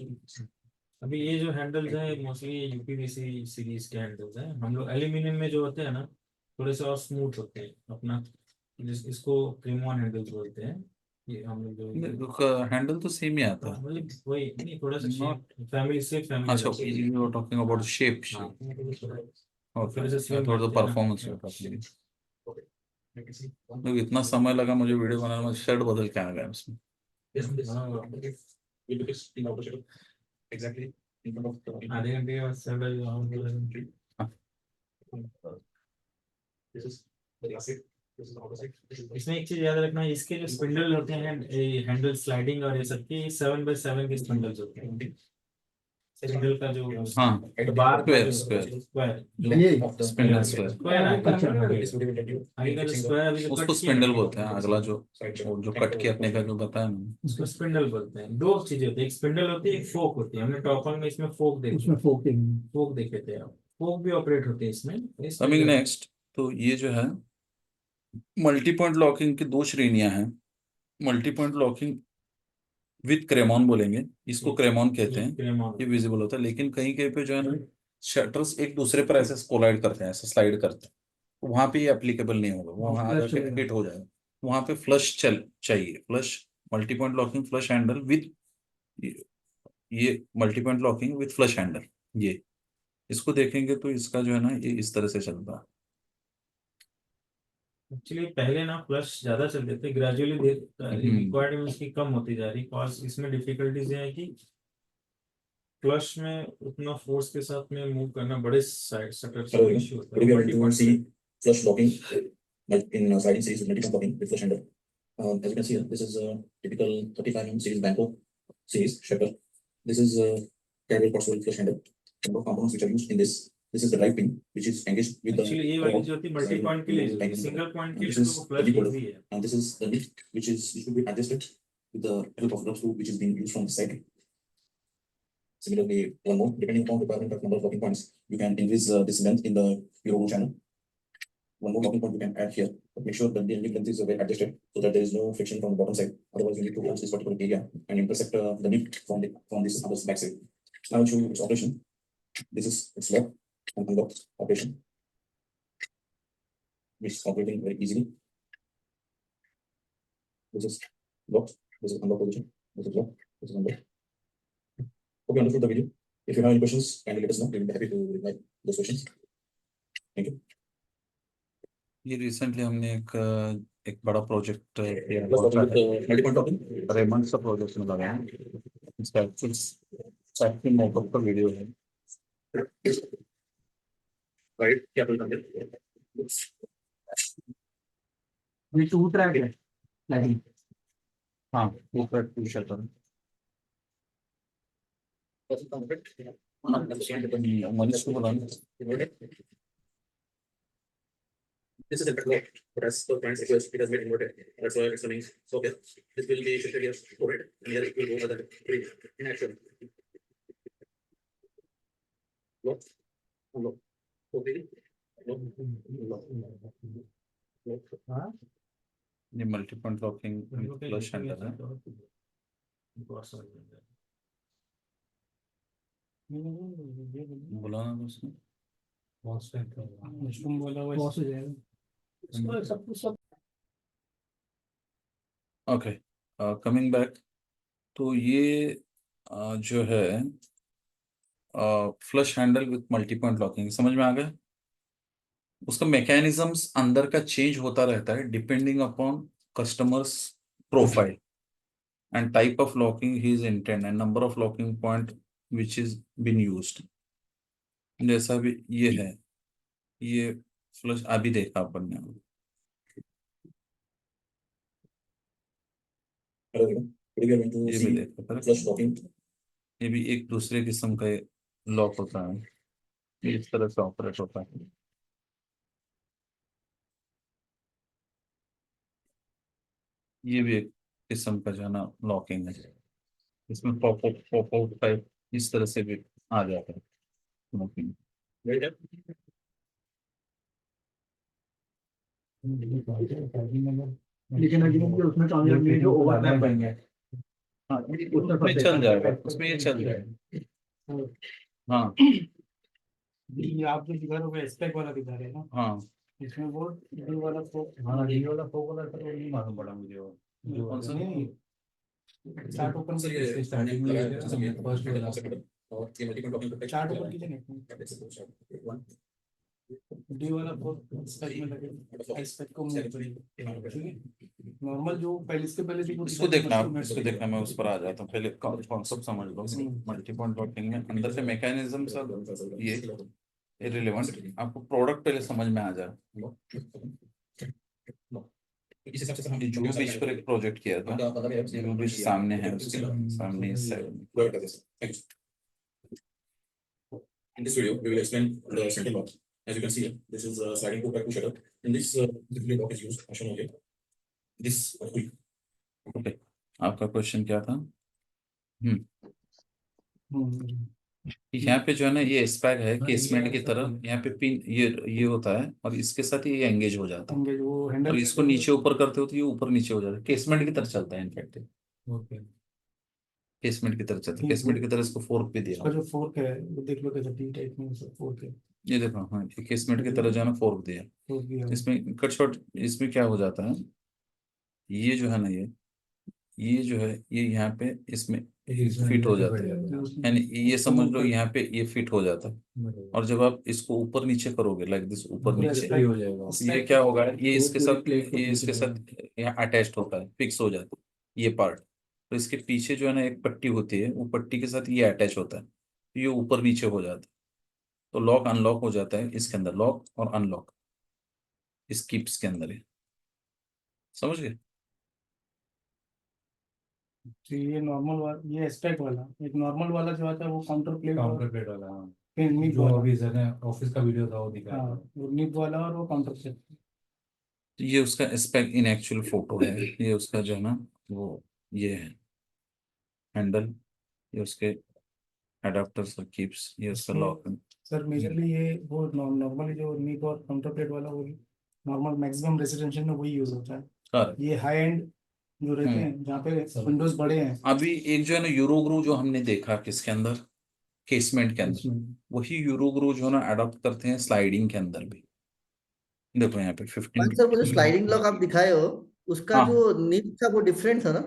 अभी ये जो हैंडल्स हैं मोस्टली यूपीवीसी सीरीज के हैंडल्स हैं, हम लोग एल्यूमिनियम में जो होते हैं ना थोड़े से और स्मूथ होते हैं अपना, इसको क्रीमोन हैंडल्स बोलते हैं। ये हम लोग जो हैंडल तो सेम ही आता है, मतलब वही नहीं, थोड़ा सा फैमिली से फैमिली। अच्छा you are talking about shape. Okay, थोड़ा सा परफॉर्मेंस क्योंकि इतना समय लगा मुझे वीडियो बनाने में, शर्ट बदल के आ गया उसमें। Yes, this. हाँ। Okay. Will be fixed in the outer shutter. Exactly in front of the. आधे घंटे के बाद सैंडल ऑन करेंगे। This is the glass side. This is the outer side. This is the. इसमें एक चीज याद रखना, इसके जो स्पिंडल होते हैं, हैंडल स्लाइडिंग और ये सब की 7x7 के स्पिंडल्स होते हैं। स्पिंडल का जो हाँ बार स्क्वायर स्क्वायर स्क्वायर ये spindle square square This would be intended. आगे का जो स्क्वायर अभी जो उसको कट किया स्पिंडल है, बोलते हैं, अगला जो Side वो shutter. जो कट के अपने का जो बताया ना उसको स्पिंडल बोलते हैं। दो चीजें होती है, एक स्पिंडल होती है, एक फोक होती है। हमने टॉपर में इसमें फोक देखी, उसमें फोकिंग फोक देखे थे आप, फोक भी ऑपरेट होते हैं इसमें। कमिंग नेक्स्ट, तो ये जो है मल्टी पॉइंट लॉकिंग की दो श्रेणियां हैं। मल्टी पॉइंट लॉकिंग विद क्रेमॉन बोलेंगे, इसको क्रेमॉन कहते हैं, ये विजिबल होता है। लेकिन कहीं कहीं पे जो है ना शटर्स एक दूसरे पर ऐसे कोलाइड करते हैं, ऐसे स्लाइड करते हैं, तो वहां पे ये एप्लीकेबल नहीं होगा, वहां Flush जाके होगा। हिट हो जाएगा। वहां पे फ्लश चाहिए, flush multi point locking flush handle with ये multi point locking with flush handle. ये इसको देखेंगे तो इसका जो है ना ये इस तरह से चलता है। एक्चुअली पहले ना फ्लश ज्यादा चलते थे, ग्रेजुअली रिक्वायरमेंट इसकी कम होती जा रही। कॉज इसमें डिफिकल्टीज ये है कि फ्लश में उतना फोर्स के साथ में मूव करना बड़े साइड शटर से Hello, इशू होता Today we are है। going to see flush locking in sliding series with multi-point locking with flush handle. As you can see, this is a typical 35mm series Banco series shutter. This is a carrier portfolio flush handle. Number of components which are used in this. This is the drive pin which is engaged with the. Actually ये वाली जो होती है multi point के लिए, single point के लिए तो फ्लश इजी है। And this is the lift which should be adjusted with the help of rub screw which is being used from the side. Similarly, one more, depending upon requirement of number of locking points, you can increase this length in the Euro channel. One more locking point you can add here, but make sure that the length is well adjusted so that there is no friction from the bottom side. Otherwise, you need to close this particular area and intersect the lift from this other back side. Now I'll show you its operation. This is its lock and unlock operation, which is operating very easily. This is locked. This is unlock position. This is locked. This is unlocked. Hope you understood the video. If you have any questions, kindly let us know. We will be happy to reply those questions. Thank you. ये recently हमने एक बड़ा project Plus, multi-point locking. Raymond सा project में लगाया है। इसका actual mock-up का वीडियो है। Right. क्या बोल रहे हैं? ये 2 ट्रैक है स्लाइडिंग। हाँ ऊपर टू शटर मनीष को बोला This is in fact locked, but as per client's request, it has been inverted. That's why it's running. So okay, this will be shifted here overhead, and here it will go over the three in action. Lock, unlock, okay, lock, lock, lock. ये multi point locking flush handle है। बोला ना उसने बोला हुआ cross हो जाएगा। इसको सब कुछ सब ओके कमिंग बैक, तो ये जो है flush handle with multi point locking समझ में आ गया। उसका मैकेनिज्म्स अंदर का चेंज होता रहता है depending upon customers profile and type of locking he is intended and number of locking point which is been used. जैसा भी ये है, ये फ्लश अभी देखा अपन ने। Hello, today we are going to ये भी see देखा था, flush locking. ये भी एक दूसरे किस्म का लॉक होता है, ये इस तरह से ऑपरेट होता है। ये भी एक किस्म का जो है ना लॉकिंग है, इसमें पॉप आउट टाइप इस तरह से भी आ जाता है लॉकिंग। Right here. लेकिन अल्टीमेटली उसमें कामयाब नहीं है जो ओवरलैप बन गया। हाँ उसमें चल जाएगा, उसमें ये चल जाएगा। हाँ ये आप जो दिखा रहे हो स्पेक वाला दिखा रहे हैं ना, हाँ इसमें वो डी वाला फोक हाँ ये वाला फोक वाला तो नहीं मालूम पड़ा मुझे वो जो कौन सा नहीं चार्ट ओपन सर से ये स्टार्टिंग में लगाया जैसे कि फर्स्ट वाला और ये multi-point locking protect. Chart open कीजिए ना। One. डी वाला फोर स्पेक में लगेगा, स्पेक को मूव करेगा, ठीक है। नॉर्मल जो पहले इसके पहले थी वो इसको दिखाई देखना थी, इसको देखना, मैं उस पर आ जाता हूँ, पहले कॉन्सेप्ट समझ लो। मल्टी पॉइंट लॉकिंग में अंदर से मैकेनिज्म सब ये इररिलेवेंट, आपको प्रोडक्ट पहले समझ में आ जाए। इस हिसाब से हम जो बीच पर एक प्रोजेक्ट किया था, जो बीच सामने है उसके सामने इस साइड में। प्रोवाइड कर देते हैं। Thank you. In this video, we will explain the second lock. As you can see, this is a sliding door back to shutter. In this particular lock is used, as shown over here. This okay, आपका question क्या था? यहाँ पे जो है ना ये स्पैग है केसमेंट की तरह, यहाँ पे पिन ये होता है और इसके साथ ये एंगेज हो जाता है, एंगेज वो हैंडल और इसको नीचे ऊपर करते हो तो ये ऊपर नीचे हो जाता है, केसमेंट की तरह चलता है इनफैक्ट, ओके। केसमेंट की तरह चलता है, ठीक, केसमेंट वो- की तरह इसको फोर्क पे दिया उसका हुआ है। जो फोर्क है वो देख लो कैसा टी टाइप में फोर्क है, ये देखो, हाँ ये केसमेंट की तरह जो है ना फोर्क दिया। फोर्क भी है। इसमें कट शॉट, इसमें क्या हो जाता है, ये जो है ना ये जो है ये यहाँ पे इसमें फिट हो जाता है, यानी ये समझ लो यहाँ पे ये फिट हो जाता है, और जब आप इसको ऊपर नीचे करोगे लाइक दिस, ऊपर नीचे हो जाएगा। ये क्या होगा, ये इसके साथ यहाँ अटैच्ड होता है, फिक्स हो जाता है ये पार्ट, तो इसके पीछे जो है ना एक पट्टी होती है, वो पट्टी के साथ ये अटैच होता है, तो ये ऊपर नीचे हो जाता है, तो लॉक अनलॉक हो जाता है इसके अंदर, लॉक और अनलॉक इस कीप्स के अंदर है, समझ गए? तो ये नॉर्मल वाला, ये स्पेक वाला, एक नॉर्मल वाला जो आता है वो काउंटर प्लेट वाला, हाँ। फिर निप जो वाला, अभी जगह ऑफिस का वीडियो था वो दिखा हाँ वो निप वाला और वो काउंटर प्लेट। तो ये उसका स्पेक इन एक्चुअल फोटो है, ये उसका जो है ना वो ये है हैंडल, ये उसके एडाप्टर्स और कीप्स, ये उसका इसमें- लॉक है। सर मेजरली ये वो नॉर्मली जो निप और काउंटर प्लेट वाला वो नॉर्मल मैक्सिमम रेसिडेंशियल में वही यूज होता है। Correct. ये हाई एंड जो रहते हैं जहाँ पे विंडोज बड़े हैं, अभी एक जो है ना यूरोग्रू जो हमने देखा किसके अंदर, केसमेंट के अंदर, इसमें वही यूरोग्रू जो है ना अडॉप्ट करते हैं स्लाइडिंग के अंदर भी। देखो यहाँ पे 15। सर वो जो स्लाइडिंग लॉक आप दिखाए हो उसका हाँ जो नीब था वो डिफरेंट था ना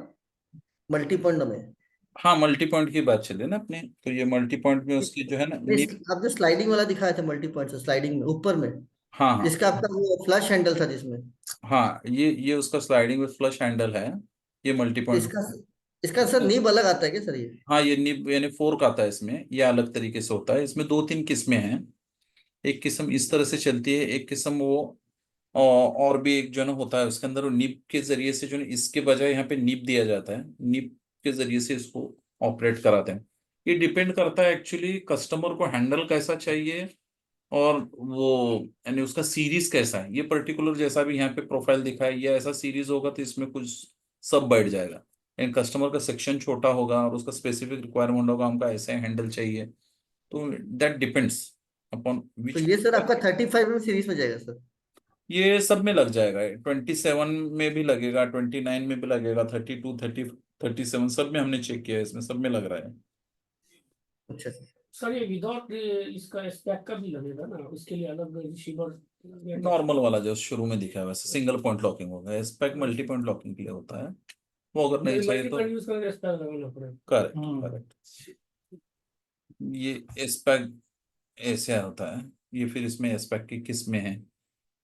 मल्टी पॉइंट में। हाँ, मल्टी पॉइंट की बात चले ना अपने, तो ये मल्टी पॉइंट में उसकी जो है ना आप जो स्लाइडिंग वाला दिखाए थे मल्टी पॉइंट से स्लाइडिंग में ऊपर में हाँ हाँ जिसका आपका वो फ्लश हैंडल था जिसमें हाँ, ये उसका स्लाइडिंग विद फ्लश हैंडल है, ये मल्टी पॉइंट। इसका इसका सर नीब अलग आता है क्या सर ये? हाँ, ये निब यानी फोर्क आता है इसमें, ये अलग तरीके से होता है, इसमें दो तीन किस्में हैं, एक किस्म इस तरह से चलती है, एक किस्म वो और भी एक जो है ना होता है उसके अंदर वो निब के जरिए से जो है इसके बजाय यहाँ पे निब दिया जाता है, निब के जरिए से इसको ऑपरेट कराते हैं। ये डिपेंड करता है एक्चुअली कस्टमर को हैंडल कैसा चाहिए, और वो यानी उसका सीरीज कैसा है, ये पर्टिकुलर जैसा भी यहाँ पे प्रोफाइल दिखा है, ये ऐसा सीरीज होगा तो इसमें कुछ सब बैठ जाएगा, एंड कस्टमर का सेक्शन छोटा होगा और उसका स्पेसिफिक रिक्वायरमेंट होगा, हमको ऐसे हैंडल चाहिए, तो दैट डिपेंड्स अपॉन तो विच। ये सर आपका 35 में सीरीज में जाएगा सर? ये सब में लग जाएगा, 27 में भी लगेगा, 29 में भी लगेगा, 32, 37 सब में हमने चेक किया है, इसमें सब में लग रहा है। अच्छा सर। सर ये विदाउट इसका स्पेक का भी लगेगा ना, उसके लिए अलग रिसीवर? नॉर्मल वाला जो शुरू में दिखा है वैसे सिंगल पॉइंट लॉकिंग होगा, स्पेक मल्टी पॉइंट लॉकिंग के लिए होता है, वो अगर नहीं चाहिए तो यूज करके स्पेक लगाना पड़ेगा। Correct correct. ये स्पेक ऐसे होता है, ये फिर इसमें स्पेक की किस्में हैं,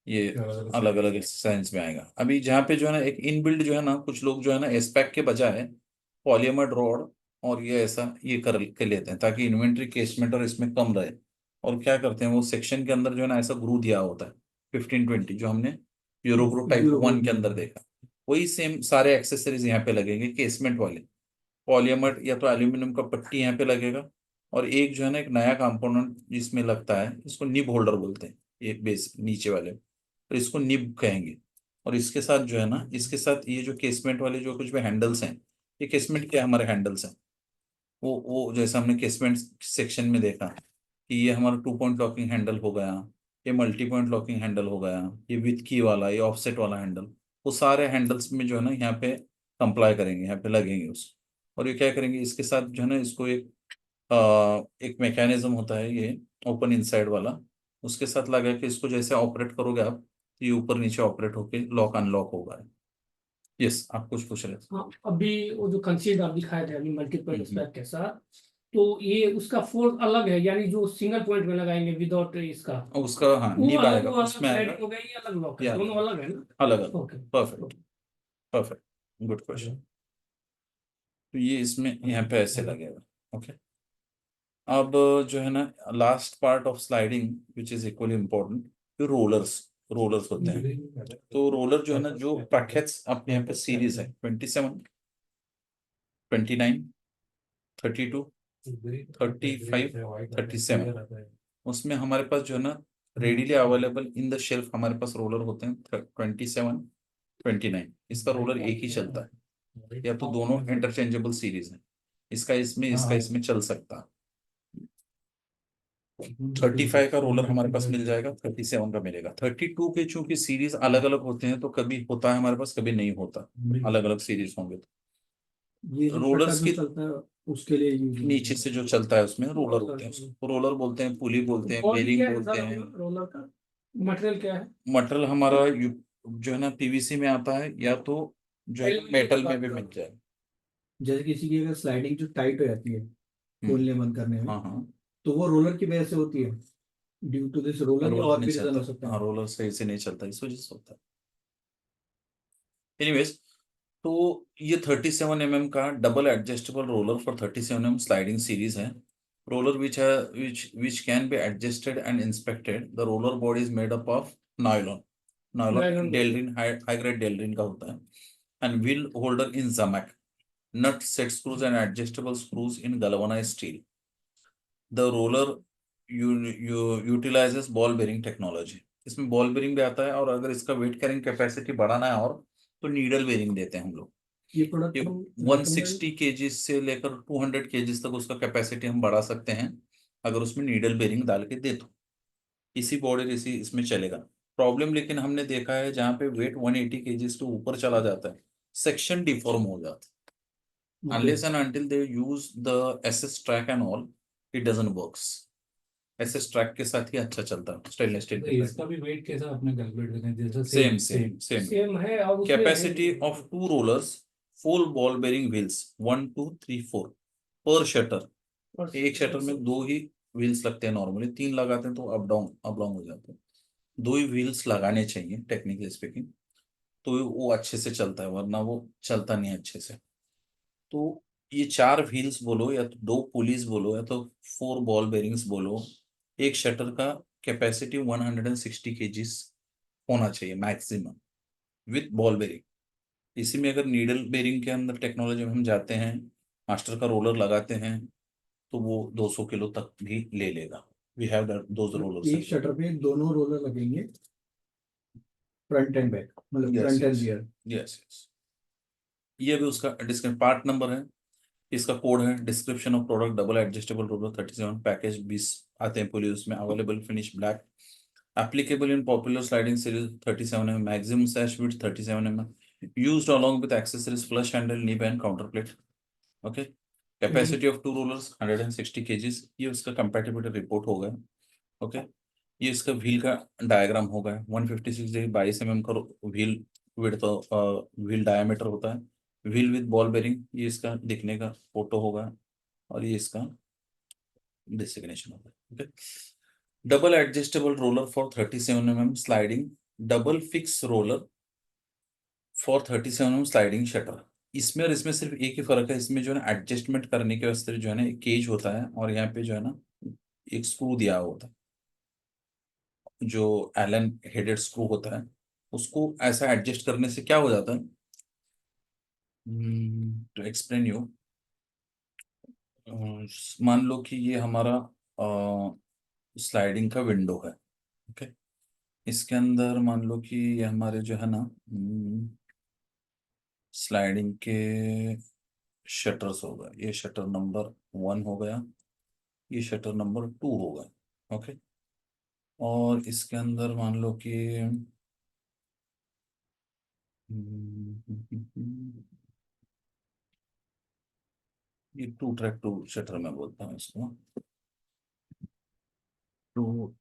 ये अलग अलग साइंस में आएगा। अभी जहाँ पे जो है ना एक इनबिल्ड जो है ना, कुछ लोग जो है ना स्पेक के बजाय पॉलीमर रॉड और ये ऐसा ये कर के लेते हैं ताकि इन्वेंट्री केसमेंट और इसमें कम रहे, और क्या करते हैं वो सेक्शन के अंदर जो है ना ऐसा ग्रू दिया होता है 15-20 जो हमने यूरोग्रू टाइप 1 के अंदर देखा, वही सेम सारे एक्सेसरीज यहाँ पे लगेंगे केसमेंट वाले, पॉलीमर या तो एल्यूमिनियम का पट्टी यहाँ पे लगेगा, और एक जो है ना एक नया कंपोनेंट जिसमें लगता है, इसको निब होल्डर बोलते हैं, एक बेस नीचे वाले, तो इसको निब कहेंगे। और इसके साथ जो है ना, इसके साथ ये जो केसमेंट वाले जो कुछ भी हैंडल्स हैं, ये केसमेंट के हमारे हैंडल्स हैं, वो जैसा हमने केसमेंट सेक्शन में देखा कि ये हमारा 2 पॉइंट लॉकिंग हैंडल हो गया, ये मल्टी पॉइंट लॉकिंग हैंडल हो गया, ये विथ की वाला, ये ऑफसेट वाला हैंडल, वो सारे हैंडल्स में जो है ना यहाँ पे कंप्लाई करेंगे, यहाँ पे लगेंगे उसको, और ये क्या करेंगे इसके साथ जो है ना इसको एक मैकेनिज्म होता है ये ओपन इनसाइड वाला, उसके साथ लगा के इसको जैसे ऑपरेट करोगे आप, तो ये ऊपर नीचे ऑपरेट होके लॉक अनलॉक होगा। यस, आप कुछ पूछ रहे थे? हाँ, अभी वो जो कंसीड आप दिखाए थे अभी मल्टीपल हम्म। स्पेक के साथ, तो ये उसका फोर्स अलग है, यानी जो सिंगल पॉइंट में लगाएंगे विदाउट इसका, उसका हाँ वो नीब अलग, आएगा, वो अलग उसमें आएगा sliding हो गया, ये अलग लॉक है, या दोनों अलग है ना? अलग अलग। Okay. Perfect perfect, good question. तो ये इसमें यहाँ पे ऐसे लगेगा। ओके, अब जो है ना last part of sliding which is equally important, जो रोलर्स रोलर्स होते हैं। तो रोलर जो है ना, जो प्रख्यात अपने यहाँ पे सीरीज है 27, 29, 32, 35, 37, उसमें हमारे पास जो है ना readily available in the shelf हमारे पास रोलर होते हैं 27, 29। इसका रोलर एक ही चलता है, या तो दोनों इंटरचेंजेबल सीरीज है, इसका इसमें चल सकता है। 35 का रोलर हमारे पास मिल जाएगा, 37 का मिलेगा। 32 के चूंकि सीरीज अलग अलग होते हैं तो कभी होता है हमारे पास, कभी नहीं होता, अलग अलग सीरीज होंगे तो ये जो रोलर्स छठा की जो चलता है उसके लिए यूज नीचे से जो चलता है उसमें रोलर होते हैं, उसको रोलर बोलते हैं, पुली बोलते हैं, बॉडी बेरिंग क्या है बोलते सर हैं। रोलर का? मटेरियल क्या है? मटेरियल हमारा जो है ना पीवीसी में आता है, या तो जो है मेटल में भी मिल जाए। जैसे किसी की अगर स्लाइडिंग जो टाइट हो जाती है खोलने बंद करने में, हाँ हाँ, तो वो रोलर की वजह से होती है, ड्यू टू दिस रोलर, या रोलर और नहीं भी रीजन हो चलता, सकता हाँ है? रोलर सही से नहीं चलता, इस वजह से होता है। एनीवेज, तो ये 37 का double adjustable roller for 37 sliding series है। Roller which can be adjusted and inspected. The roller body is made up of nylon Nylon delrin, high grade delrin का होता है, and wheel holder in Zamac, nut set screws and adjustable screws in galvanized steel. The roller utilizes ball bearing technology. इसमें ball bearing भी आता है, और अगर इसका वेट कैरिंग कैपेसिटी बढ़ाना है और तो नीडल बेरिंग देते हैं हम लोग। ये प्रोडक्ट ये हम 160 केजी से लेकर 200 केजी तक उसका कैपेसिटी हम बढ़ा सकते हैं, अगर उसमें नीडल बेरिंग डाल के दे तो इसी बॉडी इसी इसमें चलेगा। प्रॉब्लम लेकिन हमने देखा है जहाँ पे वेट 180 केजी के ऊपर चला जाता है, सेक्शन डिफॉर्म हो जाता है। Unless and until they use the SS track and all, it doesn't works. SS track के साथ ही अच्छा चलता है स्टेनलेस स्टील के इसका भी वेट कैसा आपने कैलकुलेट करना है? जैसा सेम सेम सेम सेम है, और उसमें capacity of 2 rollers, full ball bearing wheels 1 2 3 4 पर शटर। एक शटर में 2 ही व्हील्स लगते हैं, नॉर्मली 3 लगाते हैं तो अप डाउन हो जाते हैं। 2 ही व्हील्स लगाने चाहिए टेक्निकली स्पीकिंग, तो वो अच्छे से चलता है, वरना वो चलता नहीं है अच्छे से। तो ये 4 व्हील्स बोलो, या तो 2 पुलीज बोलो, या तो 4 बॉल बेरिंग्स बोलो, एक शटर का कैपेसिटी 160 केजीज होना चाहिए मैक्सिमम विथ बॉल बेरिंग। इसी में अगर नीडल बेरिंग के अंदर टेक्नोलॉजी में हम जाते हैं, मास्टर का रोलर लगाते हैं, तो वो 200 किलो तक भी ले लेगा। We have those rollers. एक शटर पे दोनों रोलर लगेंगे, फ्रंट एंड बैक, मतलब front and rear. Yes yes, ये भी उसका डिस्क्रिप्शन पार्ट नंबर है, इसका कोड है description of product double adjustable roller 37 package 20 आते हैं पुलिस में, available finish black, applicable in popular sliding series 37 maximum sash width 37 used along with accessories flush handle nib and counter plate। okay, capacity of 2 rollers 160 kgs। ये उसका compatibility report होगा। okay, ये इसका wheel का diagram होगा। 156 degree 22 mm का wheel width wheel diameter होता है, व्हील विद बॉल बेरिंग, ये इसका दिखने का फोटो होगा, और ये इसका डिसिग्नेशन होगा। Okay, double adjustable roller for 37 mm sliding, double fix roller for 37 mm sliding shutter. इसमें और इसमें सिर्फ एक ही फर्क है, इसमें जो है ना एडजस्टमेंट करने के वास्ते जो है ना एक केज होता है, और यहाँ पे जो है ना एक स्क्रू दिया होता है, जो एलन हेडेड स्क्रू होता है, उसको ऐसा एडजस्ट करने से क्या हो जाता है, टू एक्सप्लेन यू, मान लो कि ये हमारा स्लाइडिंग का विंडो है। ओके, इसके अंदर मान लो कि ये हमारे जो है ना स्लाइडिंग के शटर्स हो गए, ये शटर नंबर 1 हो गया, ये शटर नंबर 2 हो गया। ओके, और इसके अंदर मान लो कि ये 2 ट्रैक 2 शटर मैं बोलता हूँ इसको, 2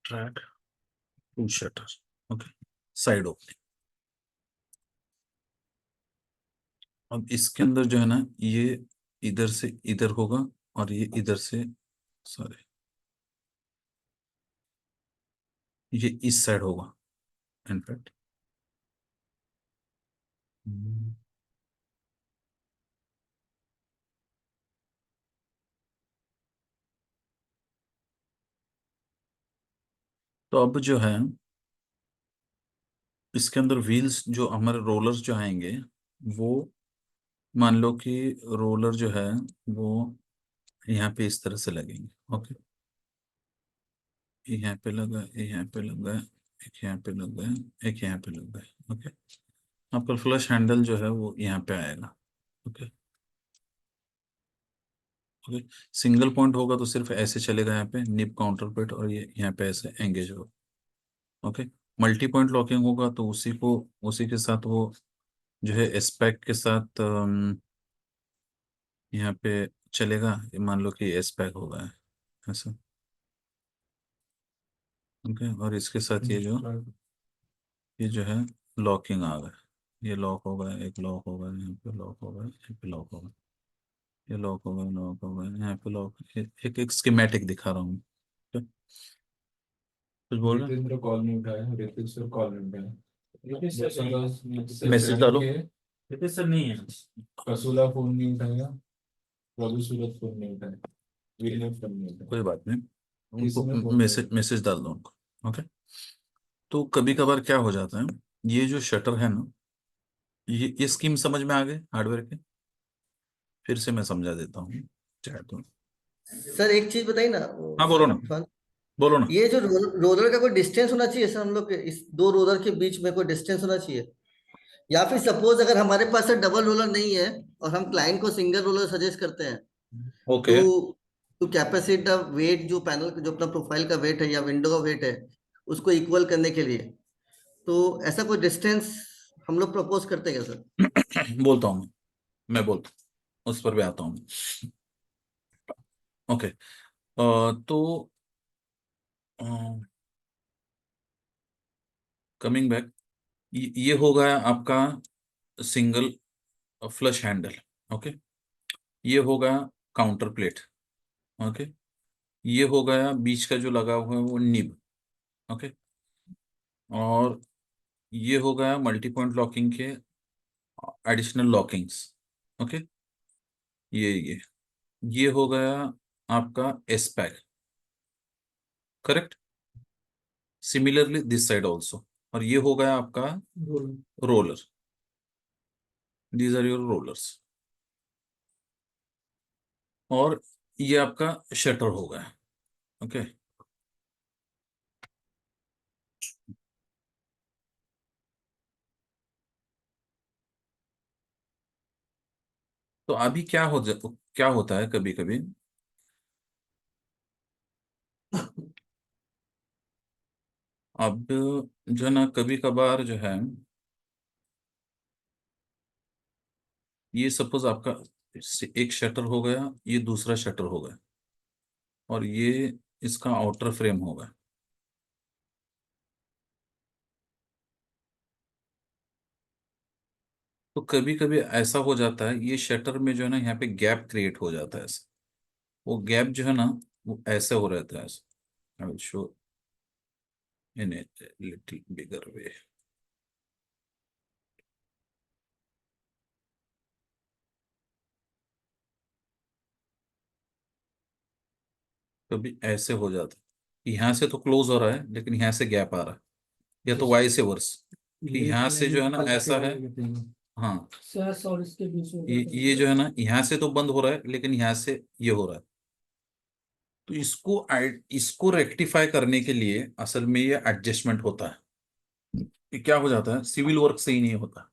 track 2 shutter. Okay, side opening. अब इसके अंदर जो है ना ये इधर से इधर होगा, और ये इधर से, सॉरी, ये इस साइड होगा इनफैक्ट। तो अब जो है इसके अंदर व्हील्स, जो हमारे रोलर्स जो आएंगे, वो मान लो कि रोलर जो है वो यहाँ पे इस तरह से लगेंगे। ओके, यहाँ पे लगा, यहाँ पे लगा, एक यहाँ पे लगा, एक यहाँ पे लगा। ओके, आपका फ्लश हैंडल जो है वो यहाँ पे आएगा। ओके ओके, सिंगल पॉइंट होगा तो सिर्फ ऐसे चलेगा, यहाँ पे निप काउंटर पेट, और ये यहाँ पे ऐसे एंगेज होगा। ओके, मल्टी पॉइंट लॉकिंग होगा तो उसी के साथ वो जो है एस्पेक के साथ यहाँ पे चलेगा। ये मान लो कि एस्पेक होगा ऐसा। ओके, और इसके साथ ये जो है लॉकिंग आ गया। ये लॉक होगा, एक लॉक होगा, यहाँ पे लॉक होगा, यहाँ पे लॉक होगा, ये लॉक होगा, लॉक होगा, यहाँ पे लॉक। एक एक स्कीमेटिक दिखा रहा हूँ। ठीक है? कुछ बोल रहे हैं? रितेंद्र कॉल नहीं उठाया, ऋतिक सर कॉल नहीं उठाया, मैसेज डालो। रितेश सर नहीं है। कसुला फोन नहीं उठाया, रघु सूरत फोन नहीं उठाया, वीर ने फोन नहीं उठाया। कोई बात नहीं, किसी ने उनको फोन मैसेज डाल दो उनको। ओके, तो कभी कभार क्या हो जाता है, ये जो शटर है ना, ये स्कीम समझ में आ गए हार्डवेयर के? फिर से मैं समझा देता हूँ चाहे तो। सर एक चीज बताइए ना हाँ बोलो ना, इरफान, बोलो ना। ये जो रोलर का कोई डिस्टेंस होना चाहिए सर, हम लोग के इस दो रोलर के बीच में कोई डिस्टेंस होना चाहिए, या फिर सपोज अगर हमारे पास सर डबल रोलर नहीं है और हम क्लाइंट को सिंगल रोलर सजेस्ट करते हैं, ओके, तो टू कैपेसिट द वेट, जो पैनल जो अपना प्रोफाइल का वेट है या विंडो का वेट है, उसको इक्वल करने के लिए, तो ऐसा कोई डिस्टेंस हम लोग प्रपोज करते हैं क्या सर? बोलता हूँ मैं बोलता हूँ, उस पर भी आता हूँ। ओके, तो कमिंग बैक, ये होगा आपका सिंगल फ्लश हैंडल। ओके, ये होगा काउंटर प्लेट। ओके, ये हो गया बीच का जो लगा हुआ है वो निब। ओके, और ये हो गया मल्टी पॉइंट लॉकिंग के एडिशनल लॉकिंग्स। ओके, ये हो गया आपका S pack, correct. Similarly this side also, और ये हो गया आपका roller. These are your rollers, और ये आपका शटर हो गया। ओके, तो अभी क्या होता है कभी कभी, अब जो है ना कभी कभार जो है, ये सपोज आपका एक शटर हो गया, ये दूसरा शटर हो गया, और ये इसका आउटर फ्रेम होगा। तो कभी कभी ऐसा हो जाता है, ये शटर में जो है ना यहाँ पे गैप क्रिएट हो जाता है ऐसा। वो गैप जो है ना वो ऐसे हो रहता है ऐसा। I will show in a little bigger way. कभी ऐसे हो जाता है, यहाँ से तो क्लोज हो रहा है लेकिन यहाँ से गैप आ रहा है, या तो वाई से वर्स, कि यहाँ से जो है ना ऐसा है। हाँ, सर और इसके बीच में ये जो है ना यहाँ से तो बंद हो रहा है लेकिन यहाँ से ये हो रहा है। तो इसको रेक्टिफाई करने के लिए असल में ये एडजस्टमेंट होता है। ये क्या हो जाता है, सिविल वर्क से ही नहीं होता।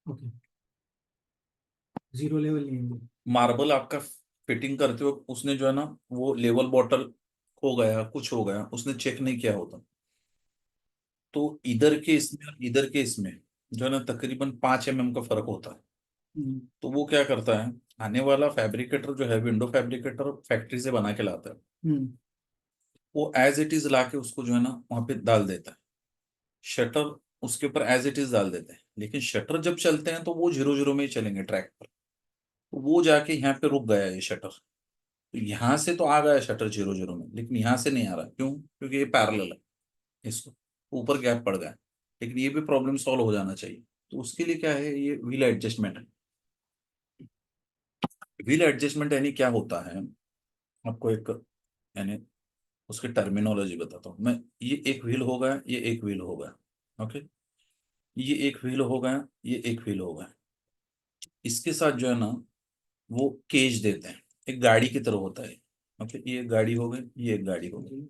ओके, जीरो लेवल नहीं है। मार्बल आपका फिटिंग करते हो, उसने जो है ना वो लेवल बॉटल हो गया, कुछ हो गया, उसने चेक नहीं किया होता। तो इधर के इसमें और इधर के इसमें जो है ना तकरीबन 5 mm का फर्क होता है। तो वो क्या करता है, आने वाला फैब्रिकेटर जो है, विंडो फैब्रिकेटर फैक्ट्री से बना के लाता है, वो एज इट इज ला के उसको जो है ना वहां पे डाल देता है। शटर उसके ऊपर एज इट इज डाल देते हैं, लेकिन शटर जब चलते हैं तो वो 0 0 में ही चलेंगे ट्रैक पर। तो वो जाके यहाँ पे रुक गया ये शटर, तो तो यहाँ से तो आ गया शटर 0 0 में, लेकिन यहाँ से नहीं आ रहा, क्यों? क्योंकि ये पैरेलल है, इसको ऊपर गैप पड़ गया, लेकिन ये भी प्रॉब्लम सॉल्व हो जाना चाहिए। तो उसके लिए क्या है, ये व्हील एडजस्टमेंट है। व्हील एडजस्टमेंट यानी क्या होता है, आपको एक यानी उसकी टर्मिनोलॉजी बताता हूँ मैं। ये एक व्हील हो गया, ये एक व्हील हो गया, ओके, ये एक व्हील हो गया, ये एक व्हील हो गया। इसके साथ जो है ना वो केज देते हैं, एक गाड़ी की तरह होता है, ओके, ये एक गाड़ी हो गई, ये एक गाड़ी हो गई।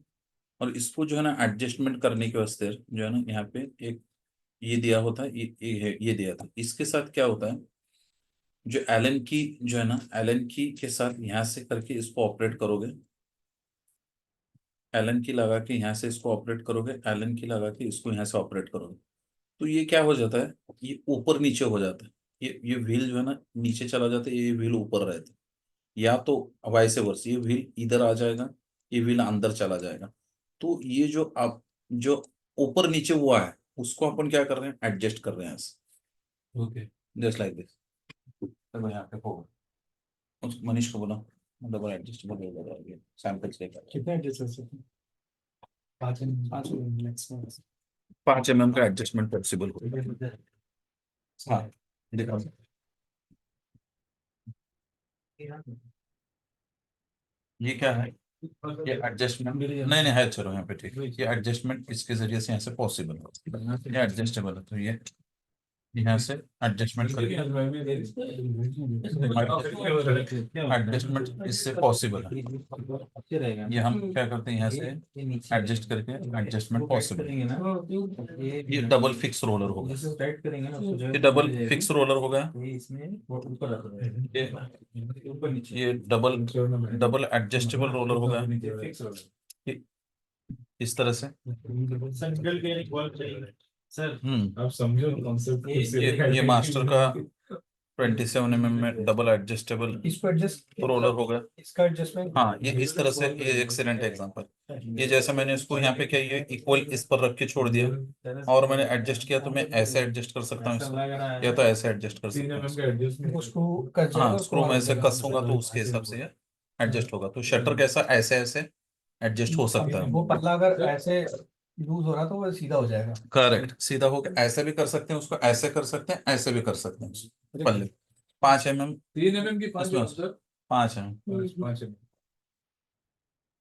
और इसको जो है ना एडजस्टमेंट करने के वास्ते जो है ना यहाँ पे एक ये दिया होता है, ये दिया था। इसके साथ क्या होता है, जो एलन की जो है ना, एलन की के साथ यहाँ से करके इसको ऑपरेट करोगे, एलन की लगा के यहाँ से इसको ऑपरेट करोगे, एलन की लगा के इसको यहाँ से ऑपरेट करोगे, तो ये क्या हो जाता है, ये ऊपर नीचे हो जाता है। ये व्हील जो है ना नीचे चला जाता है, ये व्हील ऊपर रहता है, या तो वाइस वर्सा, ये व्हील इधर आ जाएगा, ये व्हील अंदर चला जाएगा। तो ये जो आप जो ऊपर नीचे हुआ है उसको अपन क्या कर रहे हैं, एडजस्ट कर रहे हैं ऐसे, ओके जस्ट लाइक दिस। तो यहाँ पे होगा, उस मनीष को बोला डबल एडजस्टेबल होगा, सैंपल्स लेकर कितना एडजस्ट कर सकते हैं? 5 मैक्सिमम। 5 mm का एडजस्टमेंट पॉसिबल होगा। हाँ देखा, ये क्या है, ये एडजस्टमेंट नहीं नहीं है, चलो यहाँ पे ठीक है, ये एडजस्टमेंट इसके जरिए से यहाँ से पॉसिबल है, ये एडजस्टेबल है, तो ये यहाँ से एडजस्टमेंट करके एडजस्टमेंट इससे पॉसिबल है। ये हम क्या करते हैं, यहाँ से एडजस्ट करके एडजस्टमेंट पॉसिबल है। ये डबल फिक्स रोलर होगा, ये डबल फिक्स रोलर होगा, ये डबल एडजस्टेबल रोलर होगा, ये इस तरह से। सर आप समझो कॉन्सेप्ट ये मास्टर का 27 mm में डबल एडजस्टेबल इसको एडजस्ट रोलर होगा। इसका एडजस्टमेंट हाँ ये इस तरह से, ये एक्सीलेंट एग्जांपल। ये जैसे मैंने इसको यहाँ पे क्या, ये इक्वल इस पर रख के छोड़ दिया और मैंने एडजस्ट किया, तो मैं ऐसे एडजस्ट कर सकता हूँ इसको, या तो ऐसे एडजस्ट कर सकता हूँ। एडजस्टमेंट उसको कस जाएगा, हाँ उसको स्क्रू में आगे ऐसे जाएगा। कसूंगा तो उसके हिसाब से ये एडजस्ट होगा। तो शटर कैसा, ऐसे ऐसे एडजस्ट हो सकता है। वो पतला अगर ऐसे लूज हो रहा तो वो सीधा हो जाएगा। करेक्ट, सीधा होकर ऐसे भी कर सकते हैं उसको, ऐसे कर सकते हैं, ऐसे भी कर सकते हैं उसको। पल्ले 5 mm, 3 mm की 5 इसमें सर 5 mm, 5 mm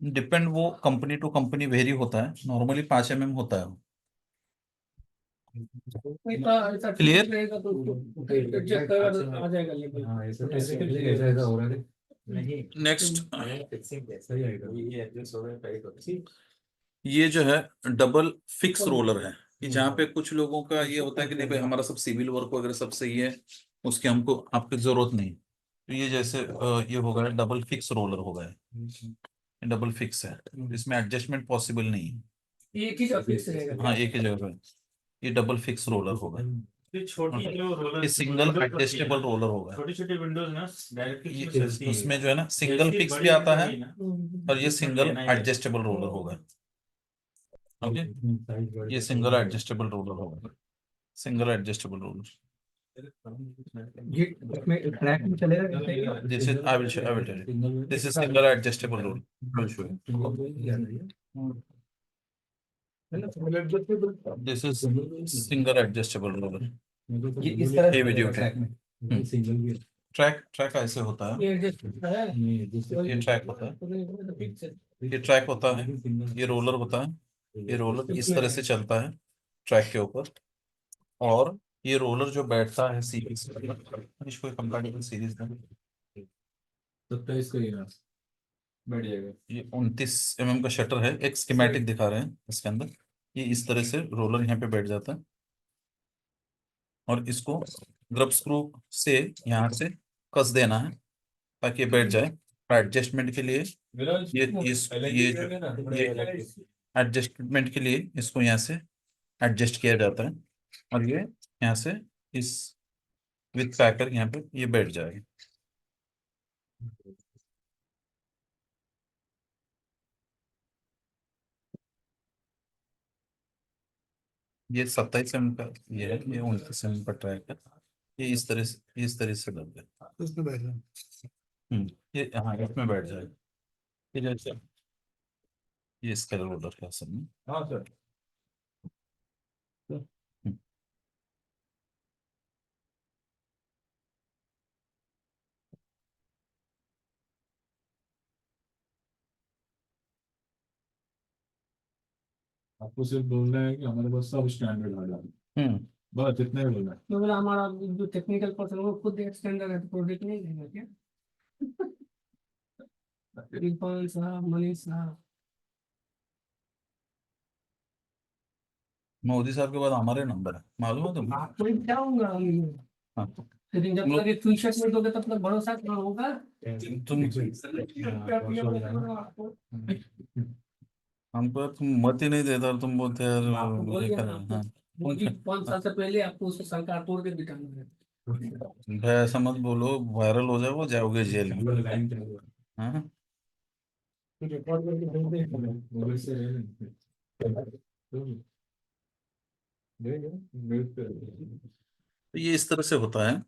डिपेंड, वो कंपनी टू कंपनी वेरी होता है, नॉर्मली 5 mm होता है। ऐसा Clear? ठीक रहेगा तो उसको एडजस्ट कर आ जाएगा लेवल। हाँ ऐसा ऐसा हो रहा है नेक्स्ट सही आएगा ये एडजस्ट हो रहा है टाइट होता है। ये जो है डबल फिक्स रोलर है, कि जहाँ पे कुछ लोगों का ये होता है कि नहीं भाई हमारा सब सिविल वर्क वगैरह सब सही है, उसकी हमको आपकी जरूरत नहीं। तो ये जैसे ये हो गया डबल फिक्स रोलर हो गया, डबल फिक्स है, इसमें एडजस्टमेंट पॉसिबल नहीं है। एक ही का फिक्स रहेगा। हाँ एक ही जगह पे, ये डबल फिक्स रोलर होगा, छोटी जो रोलर, ये सिंगल एडजस्टेबल रोलर होगा। छोटी छोटी विंडोज ना ये उसमें जो है ना सिंगल फिक्स भी आता है, और ये सिंगल एडजस्टेबल रोलर होगा। ओके, ये सिंगल एडजस्टेबल रोलर होगा, सिंगल एडजस्टेबल रोलर। ये इसमें ट्रैक में चलेगा कैसे? This is I will tell you. This is single adjustable roll. I will show you. This is single adjustable roller. ये इस तरह ये से वीडियो ट्रैक में। सिंगल भी ट्रैक ऐसे होता है, ये एडजस्ट होता है। ये ट्रैक होता है, ये ट्रैक होता है, ये रोलर होता है, ये रोलर इस तरह से चलता है ट्रैक के ऊपर, और ये रोलर जो बैठता है सीरीज, इसको कंपैटिबल सीरीज में 27 का ये ना बैठ जाएगा। ये 29 mm का शटर है, एक स्कीमेटिक दिखा रहे हैं इसके अंदर। ये इस तरह से रोलर यहाँ पे बैठ जाता है, और इसको ग्रब स्क्रू से यहाँ से कस देना है ताकि ये बैठ जाए। एडजस्टमेंट के लिए ये एडजस्टमेंट के लिए इसको यहाँ से एडजस्ट किया जाता है, और ये यहाँ से इस विथ पैकर यहाँ पे ये बैठ जाएगा। ये 27 mm का ये है, ये 29 mm का ट्रैक है, ये इस तरह से लग गया। उसमें बैठ जाओ। ये हाँ इसमें बैठ जाएगा। ये जैसे ये इसका रोलर है असल में। हाँ सर। आपको सिर्फ बोलना है कि हमारे पास सब स्टैंडर्ड आ जाए, हम्म बस इतना ही बोलना है। तो बोला हमारा जो टेक्निकल पर्सन वो खुद एक्सटेंडर है तो प्रोजेक्ट नहीं देगा क्या? इरफान साहब, मनीष साहब। मोदी साहब के बाद हमारे नंबर है, मालूम है तुमको? आपको भी बताऊंगा हाँ। लेकिन जब तक ये ट्यूशन में दोगे तब तक भरोसा कहाँ होगा? तुम हमको तुम मत ही नहीं देता और तुम बोलते यार आपको बोल ये दिया कर ना, आपको हाँ। मोदी 5 साल से पहले आपको उससे सरकार तोड़ के बिठाना है। भाई ऐसा मत बोलो, वायरल हो जाए वो जाओगे जेल में। लाइन चल रहा है। हाँ तो रिकॉर्ड करके भेज दे, मोबाइल से ले लें। दे दो, म्यूट कर दो। तो ये इस तरह से होता है,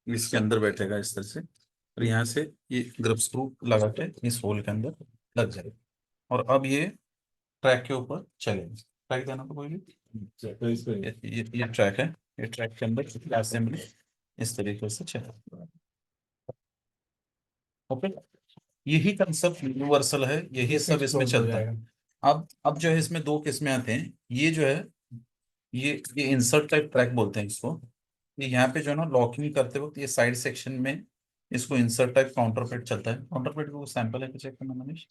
इसके अंदर बैठेगा इस तरह से, और यहाँ से ये ग्रिप स्क्रू लगा के इस होल के अंदर लग जाएगा, और अब ये ट्रैक के ऊपर चलेगा। ट्रैक देना तो कोई भी, तो इस पे ये ट्रैक है, ये ट्रैक के अंदर असेंबली इस तरीके से चलेगा। ओके, यही कंसेप्ट यूनिवर्सल है, यही सब इसमें चलता है। अब जो है इसमें दो किस्में आते हैं, ये जो है ये इंसर्ट टाइप ट्रैक बोलते हैं इसको। ये यहाँ पे जो है ना लॉकिंग करते वक्त ये साइड सेक्शन में इसको इंसर्ट टाइप काउंटर पेट चलता है। काउंटर पेट को सैंपल है, चेक करना मनीष।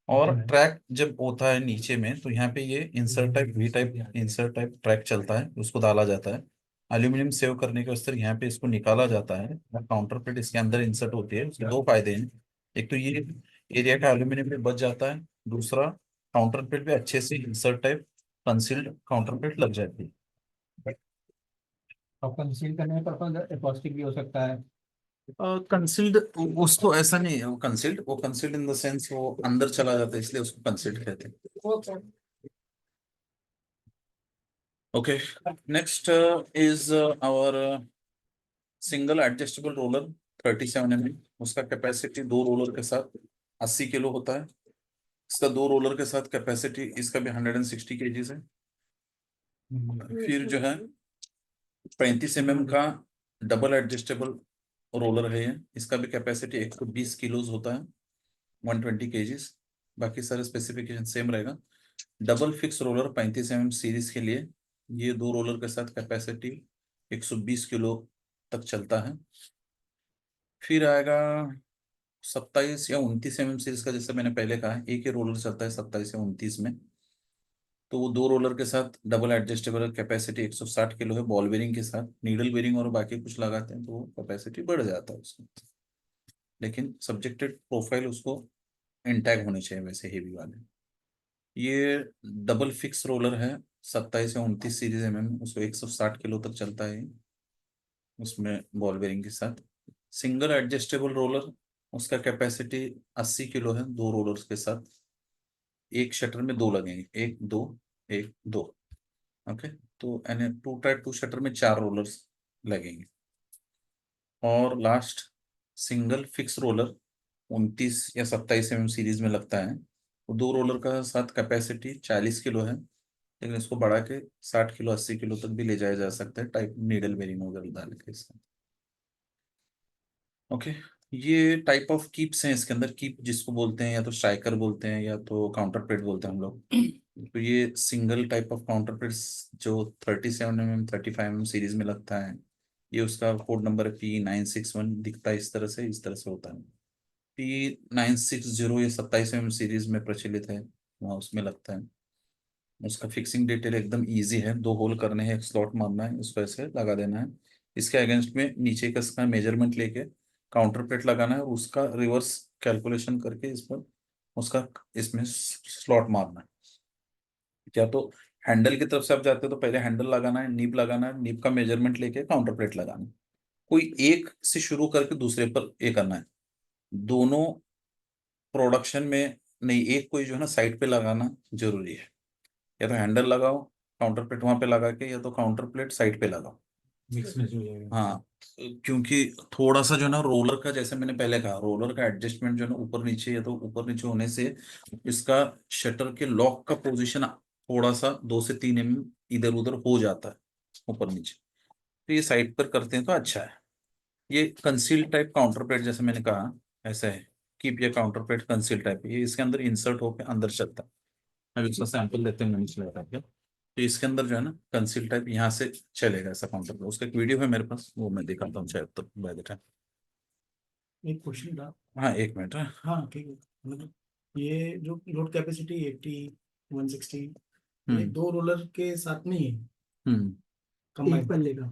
और ट्रैक जब होता है नीचे में तो यहाँ पे ये insert type we type insert type track चलता है, उसको डाला जाता है। एल्यूमिनियम सेव करने के वास्ते यहाँ पे इसको निकाला जाता है, काउंटर प्लेट इसके अंदर इंसर्ट होती है। उसके दो फायदे हैं, एक तो ये एरिया का एल्यूमिनियम पे बच जाता है, दूसरा काउंटर प्लेट पे अच्छे से insert type concealed counter plate लग जाती है। और कंसील करने पर एकॉस्टिक भी हो सकता है। कंसील्ड उसको ऐसा नहीं है, वो कंसील्ड इन द सेंस वो अंदर चला जाता है, इसलिए उसको कंसील्ड कहते हैं। Okay, next is our single adjustable roller 37 mm। उसका कैपेसिटी दो रोलर के साथ 80 किलो होता है। इसका दो रोलर के साथ कैपेसिटी इसका भी 160 kg है। फिर जो है 35 mm का डबल एडजस्टेबल रोलर है ये, इसका भी कैपेसिटी 120 किलोज होता है, 120 kgs। बाकी सारे स्पेसिफिकेशन सेम रहेगा। Double fix roller 35 mm series के लिए ये दो रोलर के साथ कैपेसिटी 120 किलो तक चलता है। फिर आएगा 27 या 29 mm सीरीज का, जैसे मैंने पहले कहा एक ही रोलर चलता है 27 या 29 में, तो वो दो रोलर के साथ डबल एडजस्टेबल कैपेसिटी 160 किलो है। बॉल बेरिंग के साथ नीडल बेरिंग और बाकी कुछ लगाते हैं तो कैपेसिटी बढ़ जाता है उसका, लेकिन सब्जेक्टेड प्रोफाइल उसको इंटैक्ट होने चाहिए वैसे हेवी वाले। ये डबल फिक्स रोलर है 27 या 29 सीरीज उसको 160 किलो तक चलता है उसमें बॉल बेरिंग के साथ। सिंगल एडजस्टेबल रोलर उसका कैपेसिटी 80 किलो है दो रोलर्स के साथ। एक शटर में दो लगेंगे, एक दो एक दो। ओके, तो यानी टू शटर में चार रोलर्स लगेंगे। और लास्ट सिंगल फिक्स रोलर 29 या 27 सीरीज में लगता है, वो दो रोलर का साथ कैपेसिटी 40 किलो है, लेकिन इसको बढ़ा के 60 किलो 80 किलो तक भी ले जाया जा सकता है टाइप नीडल बेरिंग वगैरह डाल के इसका। ओके, ये टाइप ऑफ कीप्स हैं इसके अंदर। कीप जिसको बोलते हैं या तो स्ट्राइकर बोलते हैं या तो काउंटर प्लेट बोलते हैं हम लोग। तो ये single type of counter plates जो 37 mm 35 mm सीरीज में लगता है, ये उसका कोड नंबर है P961। दिखता है इस तरह से होता है। P960 ये 27 mm सीरीज में प्रचलित है, वहाँ उसमें लगता है। उसका फिक्सिंग डिटेल एकदम इजी है, दो होल करने हैं, एक स्लॉट मारना है, उसको ऐसे लगा देना है। इसके अगेंस्ट में नीचे का इसका मेजरमेंट लेके काउंटर प्लेट लगाना है और उसका रिवर्स कैलकुलेशन करके इस पर उसका इसमें स्लॉट मारना है। क्या तो हैंडल की तरफ से आप जाते हो तो पहले हैंडल लगाना है, नीब लगाना है, नीब का मेजरमेंट लेके काउंटर प्लेट लगाना है। कोई एक से शुरू करके दूसरे पर ये करना है, दोनों प्रोडक्शन में नहीं, एक कोई जो है ना साइड पे लगाना जरूरी है। या तो हैंडल लगाओ काउंटर प्लेट वहां पे लगा के, या तो काउंटर प्लेट साइड पे लगाओ, मिक्स में जो है हाँ, क्योंकि थोड़ा सा जो है ना रोलर का, जैसे मैंने पहले कहा, रोलर का एडजस्टमेंट जो है ना ऊपर नीचे, या तो ऊपर नीचे होने से इसका शटर के लॉक का पोजीशन थोड़ा सा 2 से 3 mm इधर उधर हो जाता है ऊपर नीचे। तो ये साइड पर करते हैं तो अच्छा है। ये कंसील टाइप काउंटर प्लेट, जैसे मैंने कहा, ऐसा है कीप या काउंटर प्लेट कंसील टाइप, ये इसके अंदर इंसर्ट होकर अंदर चलता है। अभी इसका सैंपल लेते हैं मैंने चला के। तो इसके अंदर जो है ना कंसील टाइप यहाँ से चलेगा ऐसा काउंटर प्लेट। उसका एक वीडियो है मेरे पास, वो मैं दिखाता हूँ शायद तो बाय द टाइम। एक क्वेश्चन था। हाँ, 1 मिनट। हाँ ठीक है, मतलब ये जो लोड कैपेसिटी 80 160 ये हम्म 2 रोलर के साथ में ही है हम्म एक कंबाइन? पल्ले का,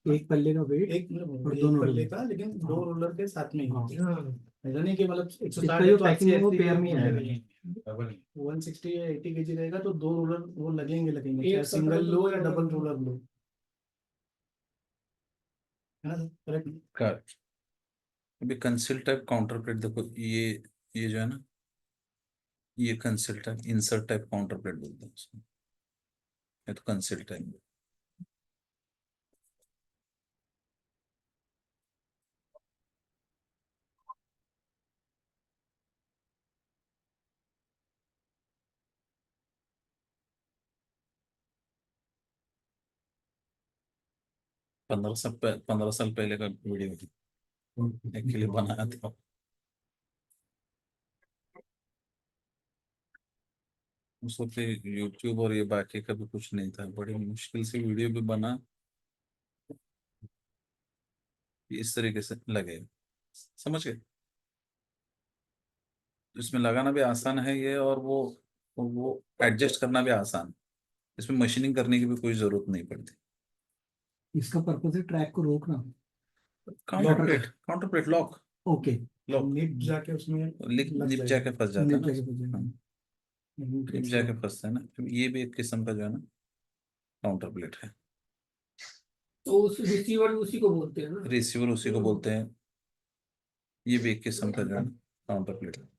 एक पल्ले का वेट एक मतलब और एक दोनों पल्ले रोलर। का, लेकिन 2 रोलर के साथ में ही हाँ। ऐसा नहीं कि मतलब 160 इसका है जो तो पैकिंग है वो 80 पेयर में ही आएगा। 160 या 80 केजी रहेगा तो 2 रोलर वो लगेंगे, एक चाहे साथ सिंगल double लो या roller डबल लो। रोलर लो, है ना? करेक्ट। करेक्ट। अभी कंसील टाइप काउंटर प्लेट देखो, ये जो है ना, ये conceal type insert type counter plate बोलते हैं उसको। ये तो कंसील टाइप। 15 साल पहले का वीडियो एक्चुअली बनाया था। उस वक्त यूट्यूब और ये बाकी का भी कुछ नहीं था, बड़ी मुश्किल से वीडियो भी बना, इस तरीके से लगे, समझ गए। इसमें लगाना भी आसान है ये, और वो एडजस्ट करना भी आसान है। इसमें मशीनिंग करने की भी कोई जरूरत नहीं पड़ती। इसका पर्पस है ट्रैक को रोकना। Counter plate lock. Okay. Lock निप जाके उसमें लग निप जाके जाएगा। फंस जाता है निप ना। जाके बच जाएगा। हाँ, निप जाके फंसता है ना, तो ये भी एक किस्म का जो है ना काउंटर प्लेट है। तो उस रिसीवर उसी को बोलते हैं ना। रिसीवर उसी को बोलते हैं। ये भी एक किस्म का जो है ना काउंटर प्लेट है।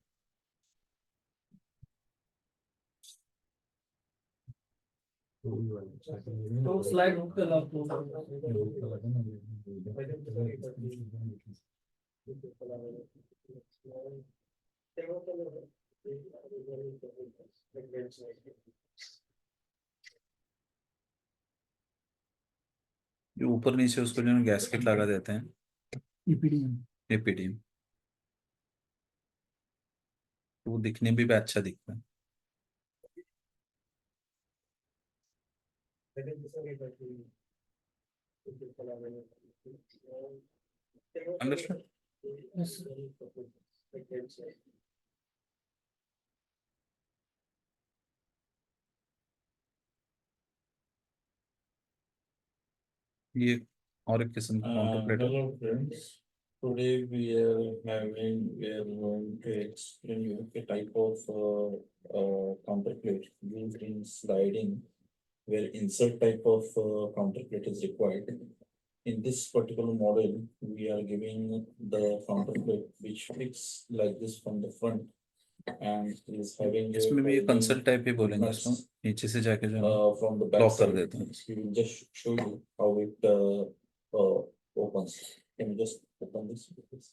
तो स्लाइड होकर लॉक होगा। जो ऊपर नीचे उसको जो है गैसकेट लगा देते हैं, ईपीडीएम। एपीडीएम, तो वो दिखने में भी अच्छा दिखता है। अंडरस्टैंड। ये और एक किस्म का काउंटर प्लेट है। Hello friends, today we are going to explain you a type of counter plate used in sliding, where insert type of counter plate is required. In this particular model, we are giving the counter plate which fits like this from the front and is having a इसमें भी ये consult type ही बोलेंगे nuts, इसको, नीचे से जाके जो है from the back लॉक कर side. देते हैं। We will just show you how it opens. Can you just open this? Please?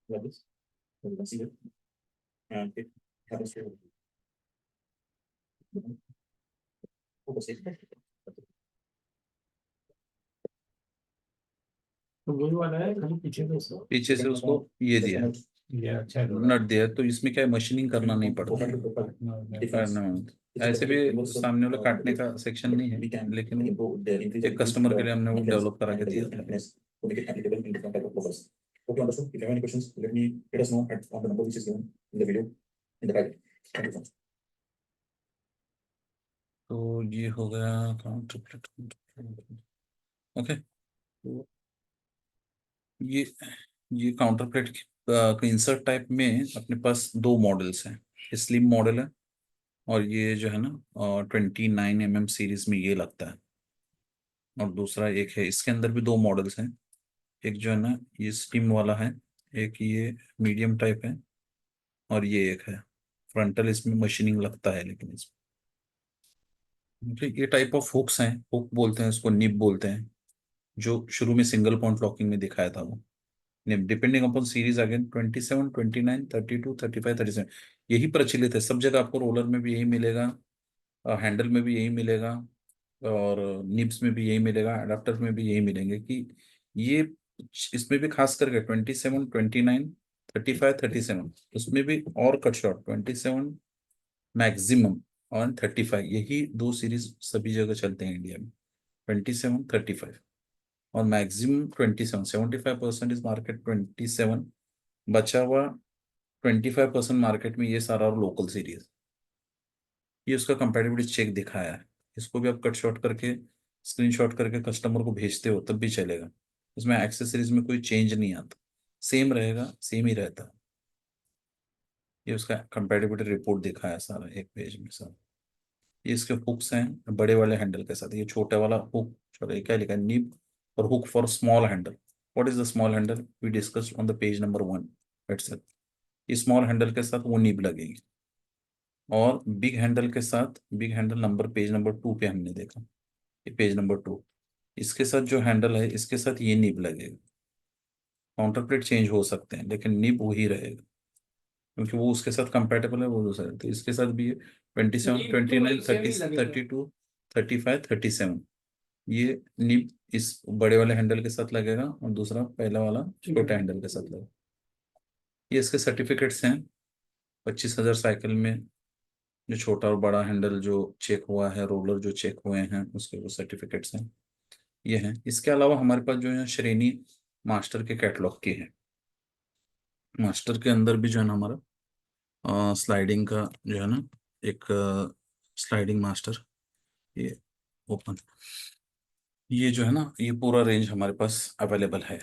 Like this. You can see it. And it happens to focus it. तो वही वाला है, खाली पीछे से उसको पीछे से उसको ये दिया है, ये अच्छा है। नट दिया है, तो इसमें क्या है, मशीनिंग करना नहीं पड़ता। करना ऐसे भी सामने वाला काटने का सेक्शन नहीं है, लेकिन एक कस्टमर के लिए हमने वो डेवलप करा के दिया था। Okay, understood. If you have any questions, let us know on the number which is given in the video in the private. Thank you so much. तो ये हो गया काउंटर प्लेट। ओके, तो ये काउंटर प्लेट के insert type में अपने पास 2 models हैं। स्लिम मॉडल है, और ये जो है ना 29 mm सीरीज में ये लगता है। और दूसरा एक है, इसके अंदर भी 2 मॉडल्स हैं। एक जो है ना ये स्टीम वाला है, एक ये मीडियम टाइप है, और ये एक है फ्रंटल। इसमें मशीनिंग लगता है, लेकिन इसमें ये टाइप ऑफ हुक्स हैं, हुक बोलते हैं इसको, निब बोलते हैं, जो शुरू में सिंगल पॉइंट लॉकिंग में दिखाया था वो nib. Depending upon series again 27, 29, 32, 35, 37 यही प्रचलित है सब जगह। आपको रोलर में भी यही मिलेगा, हैंडल में भी यही मिलेगा, और निब्स में भी यही मिलेगा, अडाप्टर में भी यही मिलेंगे कि ये इसमें भी खास करके 27, 29, 35, 37 उसमें भी, और कट शॉर्ट 27 मैक्सिमम और 35, यही दो सीरीज सभी जगह चलते हैं इंडिया में, 27, 35 और मैक्सिमम 27। 75% इज मार्केट 27, बचा हुआ 25% मार्केट में ये सारा और लोकल सीरीज। ये उसका कंपैटिबिलिटी चेक दिखाया है, इसको भी आप कट शॉट करके स्क्रीनशॉट करके कस्टमर को भेजते हो तब भी चलेगा। इसमें एक्सेसरीज में कोई चेंज नहीं आता, सेम रहेगा, सेम ही रहता है। ये उसका कंपैटिबिलिटी रिपोर्ट दिखाया सारा एक पेज में सारा। ये इसके हुक्स हैं बड़े वाले हैंडल के साथ, ये छोटे वाला हुक, छोटा क्या लिखा है, निब और hook for small handle. What is the small handle, we discuss on the page number 1। That's it. इस स्मॉल हैंडल के साथ वो निब लगेगी, और बिग हैंडल के साथ, big handle number page number 2 पे हमने देखा, ये पेज नंबर 2, इसके साथ जो हैंडल है इसके साथ ये निब लगेगा। काउंटर प्लेट चेंज हो सकते हैं लेकिन निब वही रहेगा, क्योंकि वो उसके साथ कंपेटेबल है, वो दूसरा है। तो इसके साथ भी 27, निब तो 29, सेम ही 30, लगेगा। 32, 35, 37 ये निब इस बड़े वाले हैंडल के साथ लगेगा, और दूसरा पहला वाला छोटे हैंडल के साथ लगेगा। ये इसके सर्टिफिकेट्स हैं 25,000 साइकिल में, जो छोटा और बड़ा हैंडल जो चेक हुआ है, रोलर जो चेक हुए हैं, उसके वो सर्टिफिकेट्स हैं, ये हैं। इसके अलावा हमारे पास जो है श्रेणी मास्टर के कैटलॉग की है। मास्टर के अंदर भी जो है ना हमारा स्लाइडिंग का जो है ना एक स्लाइडिंग मास्टर, ये ओपन, ये जो है ना ये पूरा रेंज हमारे पास अवेलेबल है।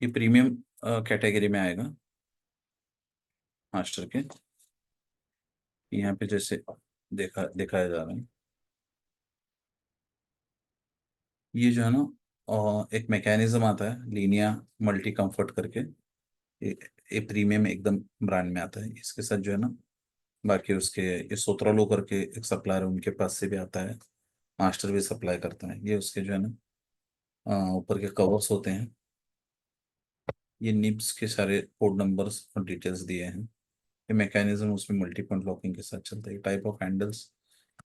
ये प्रीमियम कैटेगरी में आएगा मास्टर के। यहाँ पे जैसे दिखाया जा रहा है, ये जो है ना एक मैकेनिज्म आता है लीनिया मल्टी कंफर्ट करके, ये प्रीमियम एकदम ब्रांड में आता है। इसके साथ जो है ना बाकी उसके ये सोत्रालो करके एक सप्लायर है, उनके पास से भी आता है, मास्टर भी सप्लाई करता है। ये उसके जो है ना ऊपर के कवर्स होते हैं, ये निब्स के सारे कोड नंबर्स और डिटेल्स दिए हैं। ये मैकेनिज्म उसमें मल्टी पॉइंट लॉकिंग के साथ चलता है। टाइप ऑफ हैंडल्स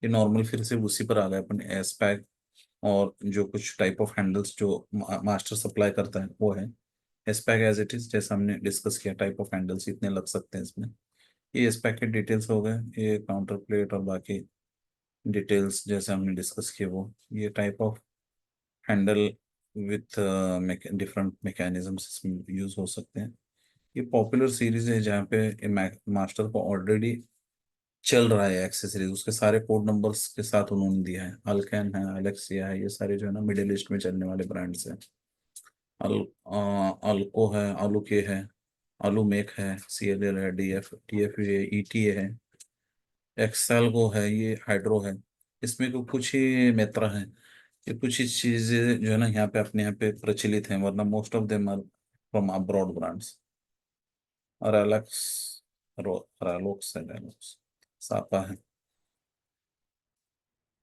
ये नॉर्मल फिर से उसी पर आ गए अपन, एस पैक और जो कुछ टाइप ऑफ हैंडल्स जो मास्टर सप्लाई करता है वो है S pack as it is, जैसे हमने डिस्कस किया। टाइप ऑफ हैंडल्स इतने लग सकते हैं इसमें। ये एस पैक के डिटेल्स हो गए, ये काउंटर प्लेट और बाकी डिटेल्स जैसे हमने डिस्कस किए वो। ये type of Henle with different mechanisms इसमें यूज हो सकते हैं। ये पॉपुलर सीरीज है जहाँ पे मास्टर को ऑलरेडी चल रहा है एक्सेसरीज, उसके सारे कोड नंबर्स के साथ उन्होंने दिया है। अल्केन है, अलेक्सिया है, ये सारे जो है ना मिडिल ईस्ट में चलने वाले ब्रांड्स हैं। अल्को है, आलू है, आलू मेक है, CLL है, DF है, ETA है, एक्सेल को है, ये हाइड्रो है। इसमें को कुछ ही मित्र हैं, ये कुछ ही चीजें जो है ना यहाँ पे अपने यहाँ पे प्रचलित हैं, वरना most of them are from abroad brands. और एलेक्स, रैलोक्स है, रैलोक्स, सापा है,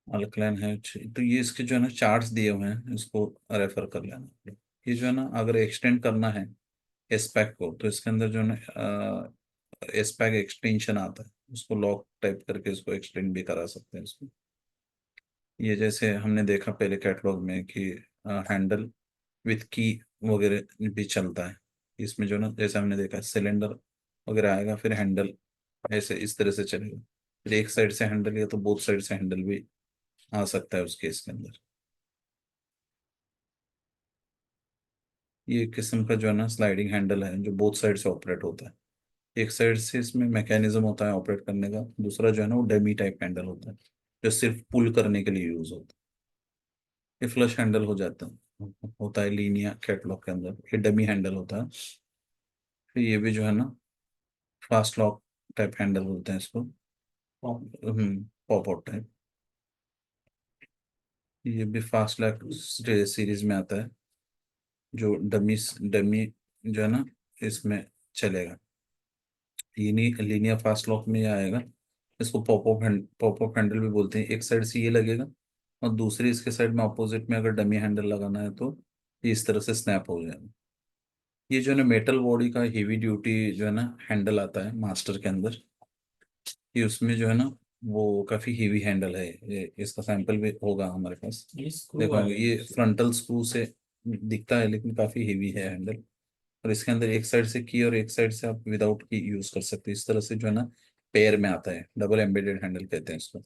अल्कलैन है। तो ये इसके जो है ना चार्ट्स दिए हुए हैं, इसको रेफर कर लेना। ये जो है ना अगर एक्सटेंड करना है एसपैक को, तो इसके अंदर जो है ना एसपैक एक्सटेंशन आता है, उसको लॉक टाइप करके इसको एक्सटेंड भी करा सकते हैं इसको। ये जैसे हमने देखा पहले कैटलॉग में कि हैंडल विथ की वगैरह भी चलता है। इसमें जो ना जैसे हमने देखा सिलेंडर वगैरह आएगा, फिर हैंडल ऐसे इस तरह से चलेगा, फिर एक साइड से हैंडल या तो बोथ साइड से हैंडल भी आ सकता है उस केस के अंदर। ये एक किस्म का जो है ना स्लाइडिंग हैंडल है जो बोथ साइड से ऑपरेट होता है। एक साइड से इसमें मैकेनिज्म होता है ऑपरेट करने का, दूसरा जो है ना वो डमी टाइप हैंडल होता है जो सिर्फ पुल करने के लिए यूज होता है। ये फ्लश हैंडल हो जाता है, होता है लीनिया कैटलॉग के अंदर, ये डमी हैंडल होता है। फिर ये भी जो है ना फास्ट लॉक टाइप हैंडल बोलते हैं इसको, पॉप आउट टाइप। ये भी फास्ट लॉक सीरीज में आता है। जो डमी जो है ना इसमें चलेगा, लीनियर फास्ट लॉक में ये आएगा। इसको पॉपअप हैंडल भी बोलते हैं। एक साइड से ये लगेगा और दूसरी इसके साइड में अपोजिट में अगर डमी हैंडल लगाना है तो ये इस तरह से स्नैप हो जाएगा। ये जो है ना मेटल बॉडी का हेवी ड्यूटी जो है ना हैंडल आता है मास्टर के अंदर, ये उसमें जो है ना वो काफी हेवी हैंडल है। इसका सैंपल भी होगा हमारे पास, ये स्क्रू देखो वाले ये फ्रंटल स्क्रू से दिखता है लेकिन काफी हेवी है हैंडल। और इसके अंदर एक साइड से की और एक साइड से आप विदाउट की यूज कर सकते हैं। इस तरह से जो है ना पेयर में आता है, डबल एम्बेडेड हैंडल कहते हैं इसको।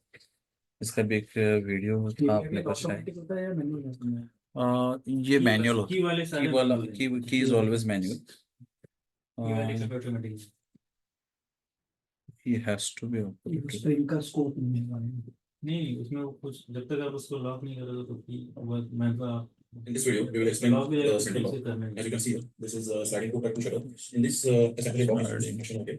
इसका भी एक वीडियो था अपने पास शायद। ऑटोमेटिक होता है या मैनुअल होता है? ये मैनुअल होता की वाले है, सारे की वाला manual हैं। की इज ऑलवेज मैनुअल। की वाले सब ऑटोमेटिक है। he has to be operated. Spring का स्कोप नहीं है। नहीं उसमें वो कुछ जब तक आप उसको लॉक नहीं करोगे तो की वो मैं तो आप In this video, we will explain lock भी the रहेगा central तो lock. करने As you can see here, this is a sliding door type shutter. In this assembly lock is used function, okay.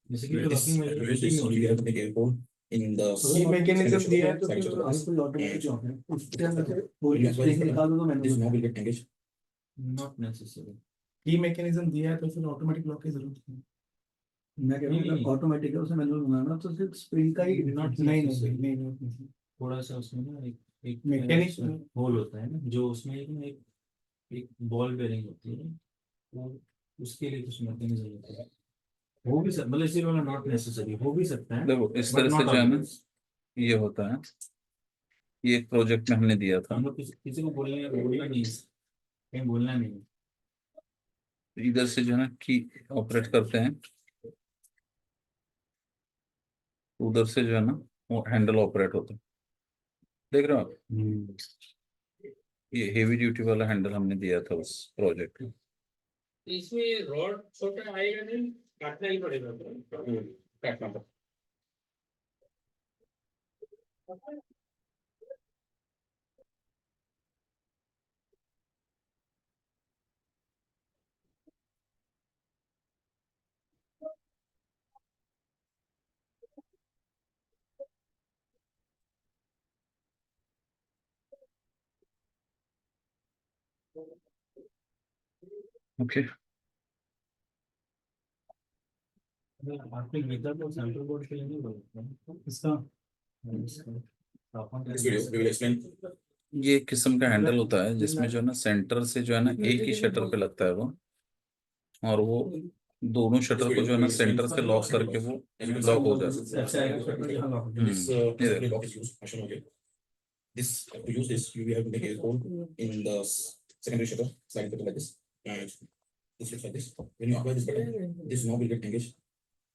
जैसे कि This लॉकिंग में to use this, only we have to make a hole in the ये mechanism दिया है तो sliding फिर shutter. कोई automatic lock है उसके अंदर से When you apply spring this निकाल दो तो current, this manual knob will get engaged. Not necessary. की मैकेनिज्म दिया है तो फिर ऑटोमेटिक लॉक की जरूरत नहीं। मैं कह रहा हूँ नहीं। ऑटोमेटिक है उसे मैनुअल बनाना तो सिर्फ स्प्रिंग का ही Not नहीं necessary। नहीं नहीं थोड़ा सा उसमें ना एक Mechanic- होल होता है ना जो उसमें एक बॉल बेरिंग होती है वो उसके लिए कुछ मैकेनिज्म होता है। हो भी सकता मतलब इसी वाला नॉट नेसेसरी हो भी सकता है। देखो इस but तरह से not जो है ना always। ये होता है। ये एक प्रोजेक्ट में हमने दिया था। हम लोग किसी को बोलना नहीं है, कहीं बोलना नहीं है। इधर से जो है ना की ऑपरेट करते हैं, उधर से जो है ना वो हैंडल ऑपरेट होता है। देख रहे हो आप, ये हेवी ड्यूटी वाला हैंडल हमने दिया था उस प्रोजेक्ट में। इसमें रॉड छोटा आएगा नहीं, काटना ही पड़ेगा। Back number. ओके आपने गीता को सेंट्रल बोर्ड के लिए नहीं बोला इसका In this video, we will explain. ये एक किस्म का हैंडल होता है जिसमें जो है ना सेंटर से जो है ना एक ही शटर पे लगता है वो, और वो दोनों शटर को जो है ना सेंटर से लॉक करके वो लॉक हो जाता है। अच्छा है This assembly lock is used function, okay. This to use this, you have to make a hole in the secondary shutter, sliding shutter like this, and this looks like this. When you apply this button, this knob will get engaged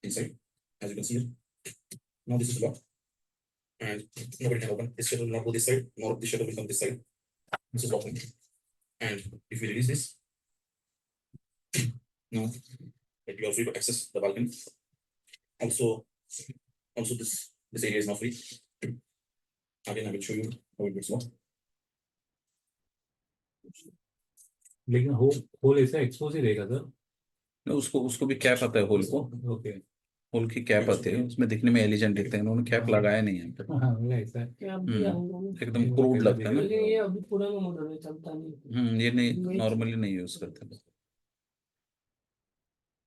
inside, as you can see here. Now this is locked, and nobody can open. This shutter will not go this side, nor this shutter will come this side. This is locked, and if we release this, now you are free to access the balcony. Also this area is now free. Again, I will show you how it works. लेकिन whole ऐसा expose ही रहेगा sir. उसको भी cap आता है whole को, okay whole की cap आती है, उसमें दिखने में एलिजेंट दिखते हैं। उन्होंने कैप लगाया नहीं है पर हाँ वो ऐसा है। क्या अभी एकदम क्रूड लगता है ना। लेकिन ये अभी पुराना मॉडल है, चलता नहीं। ये नहीं नॉर्मली नहीं यूज करते।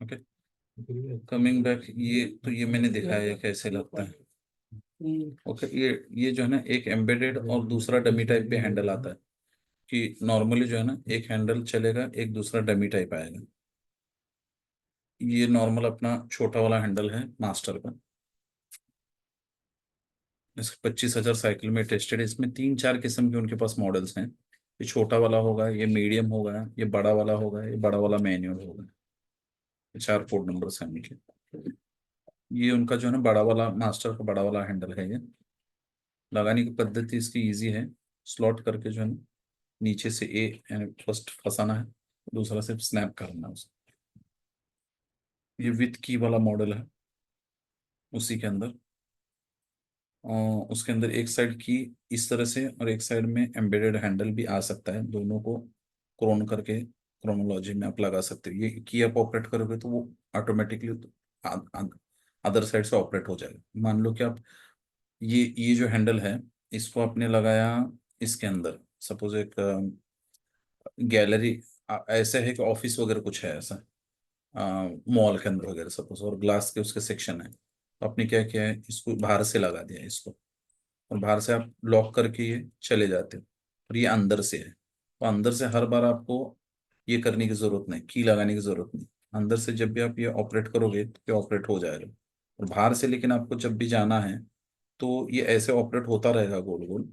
ओके कमिंग बैक, ये मैंने दिखाया कैसे लगता है। ओके ये जो है ना एक एम्बेडेड और दूसरा डमी टाइप पे हैंडल आता है कि नॉर्मली जो है ना एक हैंडल चलेगा, एक दूसरा डमी टाइप आएगा। ये नॉर्मल अपना छोटा वाला हैंडल है मास्टर का, इसके 25,000 साइकिल में टेस्टेड है। इसमें 3-4 किस्म के उनके पास मॉडल्स हैं। ये छोटा वाला होगा, ये मीडियम होगा, ये बड़ा वाला होगा, ये बड़ा वाला मैनुअल होगा। 4 कोड नंबर्स हैं उनके। ये उनका जो है ना बड़ा वाला मास्टर का बड़ा वाला हैंडल है। ये लगाने की पद्धति इसकी इजी है, स्लॉट करके जो है ना नीचे से फर्स्ट फंसाना है, दूसरा सिर्फ स्नैप करना है उसे। ये विथ की वाला मॉडल है उसी के अंदर, और उसके अंदर एक साइड की इस तरह से और एक साइड में एम्बेडेड हैंडल भी आ सकता है। दोनों को क्रोन करके क्रोनोलॉजी में आप लगा सकते हो। ये की आप ऑपरेट करोगे तो वो ऑटोमेटिकली अदर साइड से ऑपरेट हो जाएगा। मान लो कि आप ये जो हैंडल है इसको आपने लगाया इसके अंदर, सपोज एक गैलरी ऐसे है कि ऑफिस वगैरह कुछ है ऐसा, मॉल के अंदर वगैरह सपोज, और ग्लास के उसके सेक्शन है, तो आपने क्या किया है, इसको बाहर से लगा दिया इसको, और बाहर से आप लॉक करके ये चले जाते हो, और ये अंदर से है, तो अंदर से हर बार आपको ये करने की जरूरत नहीं, की लगाने की जरूरत नहीं, अंदर से जब भी आप ये ऑपरेट करोगे तो ये ऑपरेट हो जाएगा। और बाहर से लेकिन आपको जब भी जाना है तो ये ऐसे ऑपरेट होता रहेगा गोल गोल,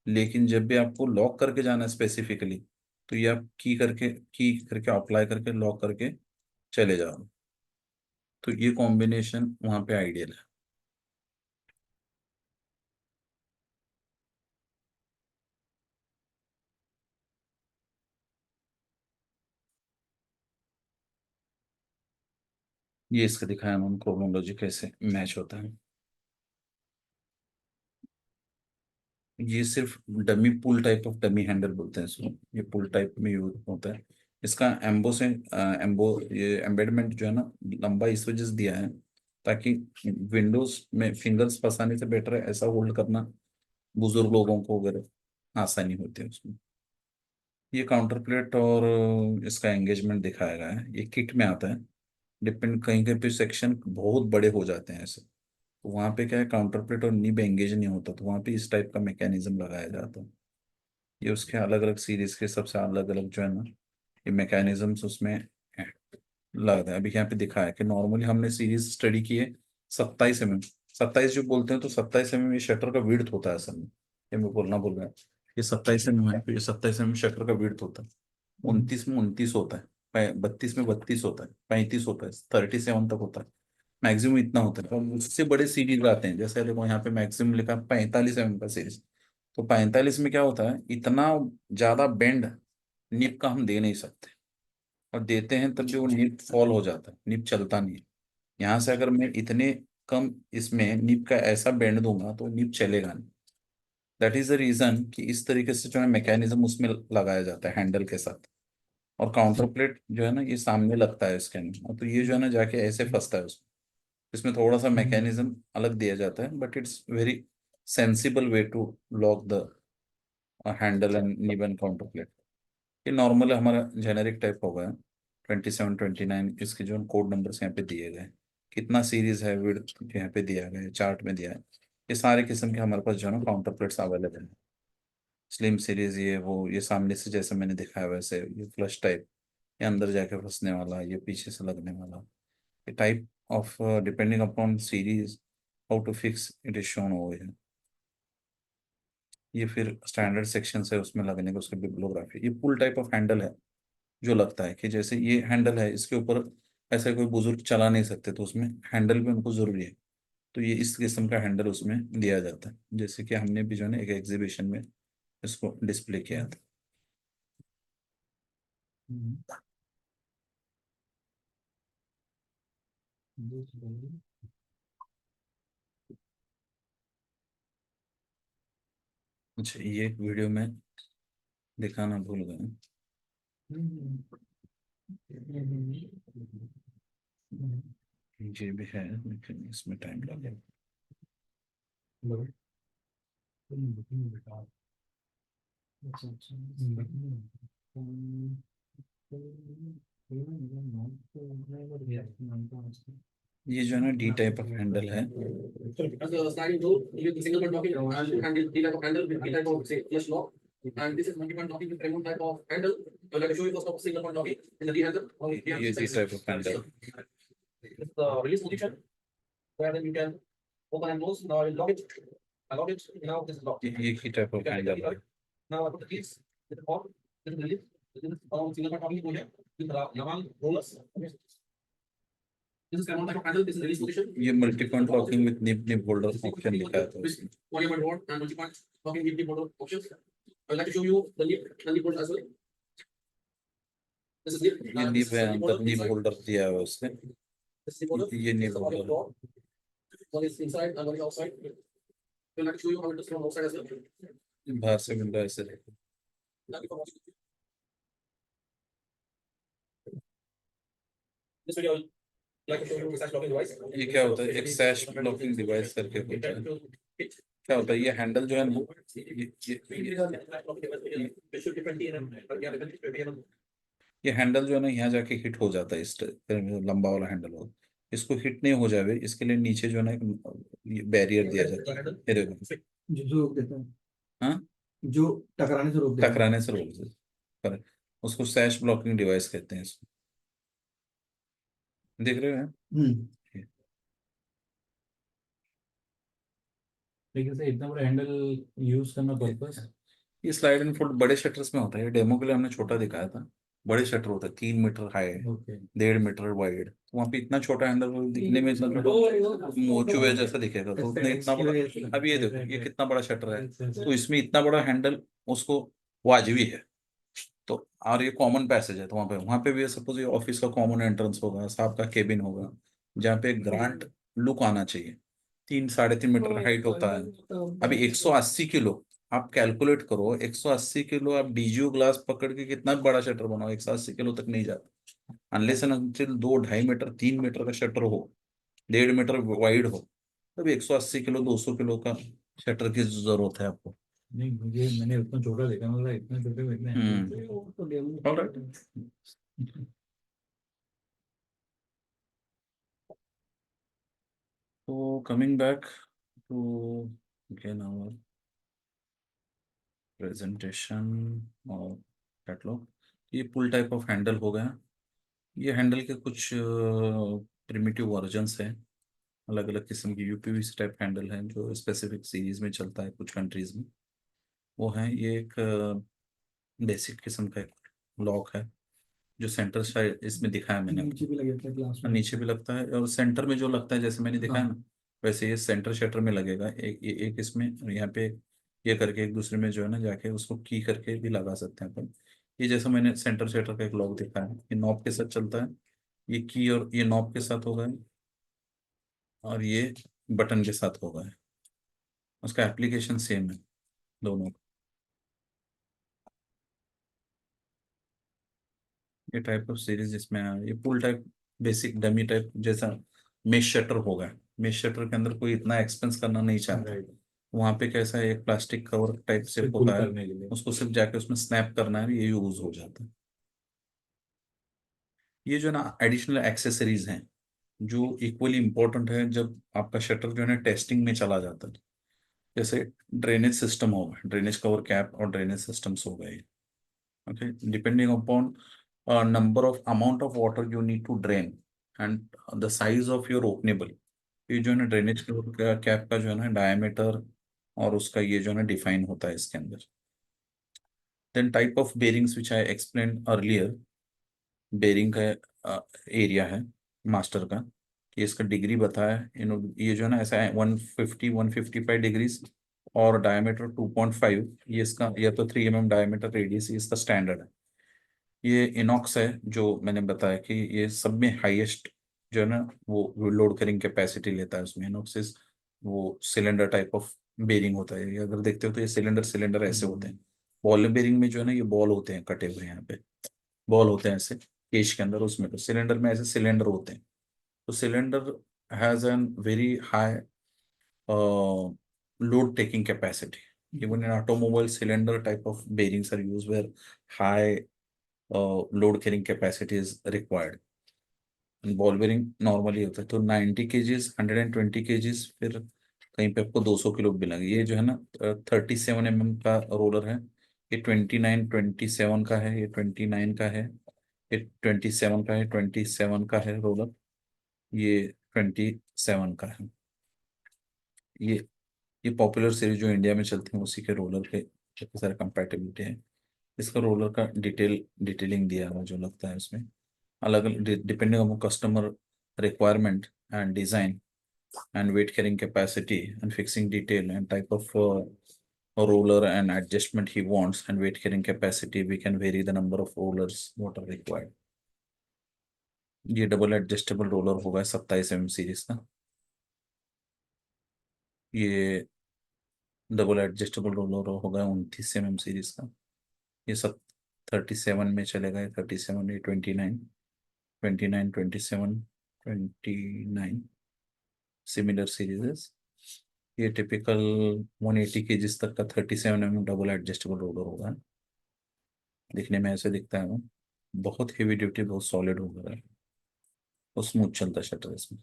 लेकिन जब भी आपको लॉक करके जाना है स्पेसिफिकली, तो ये आप की करके अप्लाई करके लॉक करके चले जाओ, तो ये कॉम्बिनेशन वहां पे आइडियल है। ये इसका दिखाया उन्होंने क्रोनोलॉजी कैसे मैच होता है। ये सिर्फ dummy pull type of dummy handle बोलते हैं इसको, ये पुल टाइप में यूज होता है। इसका एम्बो से एम्बो ये एम्बेडमेंट जो है ना, लंबा इस वजह से दिया है ताकि विंडोज में फिंगर्स फंसाने से बेटर है ऐसा होल्ड करना, बुजुर्ग लोगों को अगर आसानी होती है उसमें। ये काउंटर प्लेट और इसका एंगेजमेंट दिखाया गया है, ये किट में आता है। डिपेंड कहीं कहीं पे सेक्शन बहुत बड़े हो जाते हैं ऐसे, तो वहाँ पे क्या है, काउंटर प्लेट और निब एंगेज नहीं होता, तो वहाँ पे इस टाइप का मैकेनिज्म लगाया जाता है। ये उसके अलग अलग सीरीज के सबसे अलग अलग जो है ना, ये मैकेनिज्म्स उसमें लगता है। अभी यहाँ पे दिखा है कि नॉर्मली हमने सीरीज स्टडी की है 27 mm, 27 जो बोलते हैं, तो 27 mm ये शटर का विड्थ होता है असल में, ये मैं बोलना भूल गया, ये 27 mm है, तो ये 27 mm शटर का विड्थ होता है। 29 में 29 होता है, 32 में 32 होता है, 35 होता है, 37 तक होता है, मैक्सिमम इतना होता है। और उससे बड़े सीरीज आते हैं, जैसे देखो यहाँ पे मैक्सिमम लिखा है 45 mm का सीरीज, तो 45 में क्या होता है, इतना ज्यादा बेंड निप का हम दे नहीं सकते, और देते हैं तब भी वो निप फॉल हो जाता है, निप चलता नहीं है। यहाँ से अगर मैं इतने कम इसमें निप का ऐसा बेंड दूंगा तो निप चलेगा नहीं। दैट इज द रीजन कि इस तरीके से जो है मैकेनिज्म उसमें लगाया जाता है हैंडल के साथ। और काउंटर प्लेट जो है ना, ये सामने लगता है इसके अंदर, और तो ये जो है ना जाके ऐसे फंसता है उसमें, इसमें थोड़ा सा मैकेनिज्म अलग दिया जाता है, but it's very sensible way to lock the handle and nib counter plate. ये नॉर्मल हमारा जेनेरिक टाइप होगा 27 29, इसके जो कोड नंबर्स यहाँ पे दिए गए हैं, कितना सीरीज है विड्थ यहाँ पे दिया गया है, चार्ट में दिया है। ये सारे किस्म के हमारे पास जो है ना काउंटर प्लेट्स अवेलेबल है, स्लिम सीरीज, ये वो, ये सामने से जैसे मैंने दिखाया वैसे, ये फ्लश टाइप, ये अंदर जाके फंसने वाला, ये पीछे से लगने वाला, ये type of depending upon series how to fix it is shown over. ये फिर स्टैंडर्ड सेक्शन है उसमें लगने का, उसकी बिब्लियोग्राफी, ये पुल टाइप ऑफ हैंडल है, जो लगता है कि जैसे ये हैंडल है, इसके ऊपर ऐसा कोई बुजुर्ग चला नहीं सकते, तो उसमें हैंडल भी उनको जरूरी है, तो ये इस किस्म का हैंडल उसमें दिया जाता है, जैसे कि हमने भी जो है ना एक एग्जीबिशन में इसको डिस्प्ले किया था। अच्छा, ये एक वीडियो में दिखाना भूल गए, ये भी है लेकिन इसमें टाइम लगेगा। ये जो है ना डी टाइप ऑफ हैंडल है, Sliding door with single point locking and D type of handle with D type of say flush lock. And this is multi-point locking with remote type of handle. I would like to show you first of single point locking in the D handle. ये D type of Henle, This is the release position where then you can open and close. Now I will lock it. I lock it. Now this is locked. ये की type of Henle है। Now I put the keys with the port. This is the release. This is single point locking here with the Yamal rollers. This is remote type of handle. This is release position. ये multi point locking with nib holder option लिखा है तो With polymer board and multi-point locking with the border options. I would like to show you the nib board as well. This is nib. ये nib है, अंदर nib holder दिया है उसने, This is the border. ये nib This is the holder, door. One is inside and one is outside. I would like to show you how it is from outside as well. बाहर से window ऐसे देखो। Thank you for watching. This video I would like to show you a locking device. ये क्या होता है, एक सैश locking device करके होता है। क्या होता है, ये हैंडल जो है ना, ये ये हैंडल जो है ना यहाँ जाके हिट हो जाता है, इस लंबा वाला हैंडल हो, इसको हिट नहीं हो जावे इसके लिए नीचे जो है ना एक बैरियर दिया जाता है, ये देखो। जो रोक देता है, हाँ, जो टकराने से रोक देता है। टकराने से रोक देता है, उसको सैश ब्लॉकिंग डिवाइस कहते हैं इसको, देख रहे हो? हम्म। लेकिन सर इतना बड़ा हैंडल यूज करना पर्पस? ये स्लाइड एंड फोल्ड बड़े शटर्स में होता है, डेमो के लिए हमने छोटा दिखाया था। बड़े शटर होता है 3 meter high, okay 1.5 meter wide, तो वहाँ पे इतना छोटा हैंडल दिखने में इतना छोटा मोचुए जैसा दिखेगा, तो उसने इतना बड़ा, अब ये देखो ये कितना बड़ा शटर है, तो इसमें इतना बड़ा हैंडल उसको वाजिबी है। तो और ये कॉमन पैसेज है, तो वहाँ पे भी सपोज ये ऑफिस का कॉमन एंट्रेंस होगा, साहब का केबिन होगा, जहाँ पे ग्रांट लुक आना चाहिए, 3-3.5 मीटर हाइट होता है। अभी 180 किलो आप कैलकुलेट करो, 180 किलो आप डीजीओ ग्लास पकड़ के कितना बड़ा शटर बनाओ, 180 किलो तक नहीं जाता, unless and until 2-2.5 meter 3 meter का शटर हो, 1.5 मीटर वाइड हो, तब 180 किलो 200 किलो का शटर की जरूरत है आपको। नहीं, मुझे मैंने उतना छोटा देखा, मतलब इतना छोटे में इतने Alright. So coming back to again our presentation और कैटलॉग, ये पुल टाइप ऑफ हैंडल हो गया। ये हैंडल के कुछ प्रिमिटिव वर्जन्स हैं, अलग अलग किस्म की यूपीवीसी टाइप हैंडल है जो स्पेसिफिक सीरीज में चलता है कुछ कंट्रीज में, वो है। ये एक बेसिक किस्म का एक लॉक है जो सेंटर साइड इसमें दिखाया मैंने नीचे भी लगे थे क्लास में। नीचे भी लगता है और सेंटर में जो लगता है जैसे मैंने दिखाया हाँ। ना, वैसे ये सेंटर शटर में लगेगा, एक इसमें और यहाँ पे ये करके एक दूसरे में जो है ना जाके उसको की करके भी लगा सकते हैं अपन। ये जैसा मैंने सेंटर शटर का एक लॉक दिखाया, ये नॉब के साथ चलता है, ये की और ये नॉब के साथ होगा और ये बटन के साथ होगा, उसका एप्लीकेशन सेम है दोनों। ये टाइप ऑफ सीरीज इसमें है, ये पुल टाइप बेसिक डमी टाइप जैसा मेश शटर होगा। मेश शटर के अंदर कोई इतना एक्सपेंस करना नहीं चाहता, वहां पे कैसा है एक प्लास्टिक कवर टाइप से पुल होता है, करने के लिए। उसको सिर्फ जाके उसमें स्नैप करना है, ये यूज हो जाता है। ये जो ना एडिशनल एक्सेसरीज हैं जो इक्वली इंपॉर्टेंट है जब आपका शटर जो है ना टेस्टिंग में चला जाता है, जैसे ड्रेनेज सिस्टम होगा, ड्रेनेज कवर कैप और ड्रेनेज सिस्टम्स हो गए। okay, depending upon number of amount of water you need to drain and the size of your openable, ये जो है ना ड्रेनेज कैप का जो है ना डायमीटर और उसका ये जो है ना डिफाइन होता है इसके अंदर। Then type of bearings which I explain earlier, bearing का एरिया है मास्टर का, कि इसका डिग्री बताया ये जो है ना ऐसा है 150-155 डिग्रीज और डायमीटर 2.5, ये इसका या तो 3 mm डायमीटर रेडियस इसका स्टैंडर्ड है। ये इनॉक्स है जो मैंने बताया कि ये सब में हाईएस्ट जो है ना वो लोड कैरिंग कैपेसिटी लेता है, उसमें इनॉक्सिस वो सिलेंडर टाइप ऑफ बेरिंग होता है। ये अगर देखते हो तो ये सिलेंडर ऐसे होते हैं, बॉल बेरिंग में जो है ना ये बॉल होते हैं कटे हुए, यहाँ पे बॉल होते हैं ऐसे केज के अंदर, उसमें तो सिलेंडर में ऐसे सिलेंडर होते हैं। तो cylinder has an very high load taking capacity. Even in automobile, cylinder type of bearings are used where high load carrying capacity is required. Ball bearing normally होता है तो 90 kgs 120 kgs, फिर कहीं पे आपको 200 किलो भी लगे। ये जो है ना 37 mm का रोलर है, ये 27 का है, ये 29 का है, ये 27 का है, 27 का है रोलर, ये 27 का है। ये पॉपुलर सीरीज जो इंडिया में चलती है उसी के रोलर के काफी सारे कंपैटिबिलिटी है। इसका रोलर का डिटेलिंग दिया हुआ जो लगता है उसमें, अलग अलग depending on customer requirement and design and weight carrying capacity and fixing detail and type of roller and adjustment he wants and weight carrying capacity, we can vary the number of rollers what are required. ये double adjustable roller होगा 27 mm series का, ये double adjustable roller होगा 29 mm series का, ये सब 37 में चलेगा, 37, ये 29, 29, 27, 29 सिमिलर सीरीज। ये टिपिकल 180 kgs तक का 37 mm डबल एडजस्टेबल रोलर होगा, दिखने में ऐसे दिखता है वो। बहुत हेवी ड्यूटी, बहुत सॉलिड हो गया है, और स्मूथ चलता है शटर इसमें।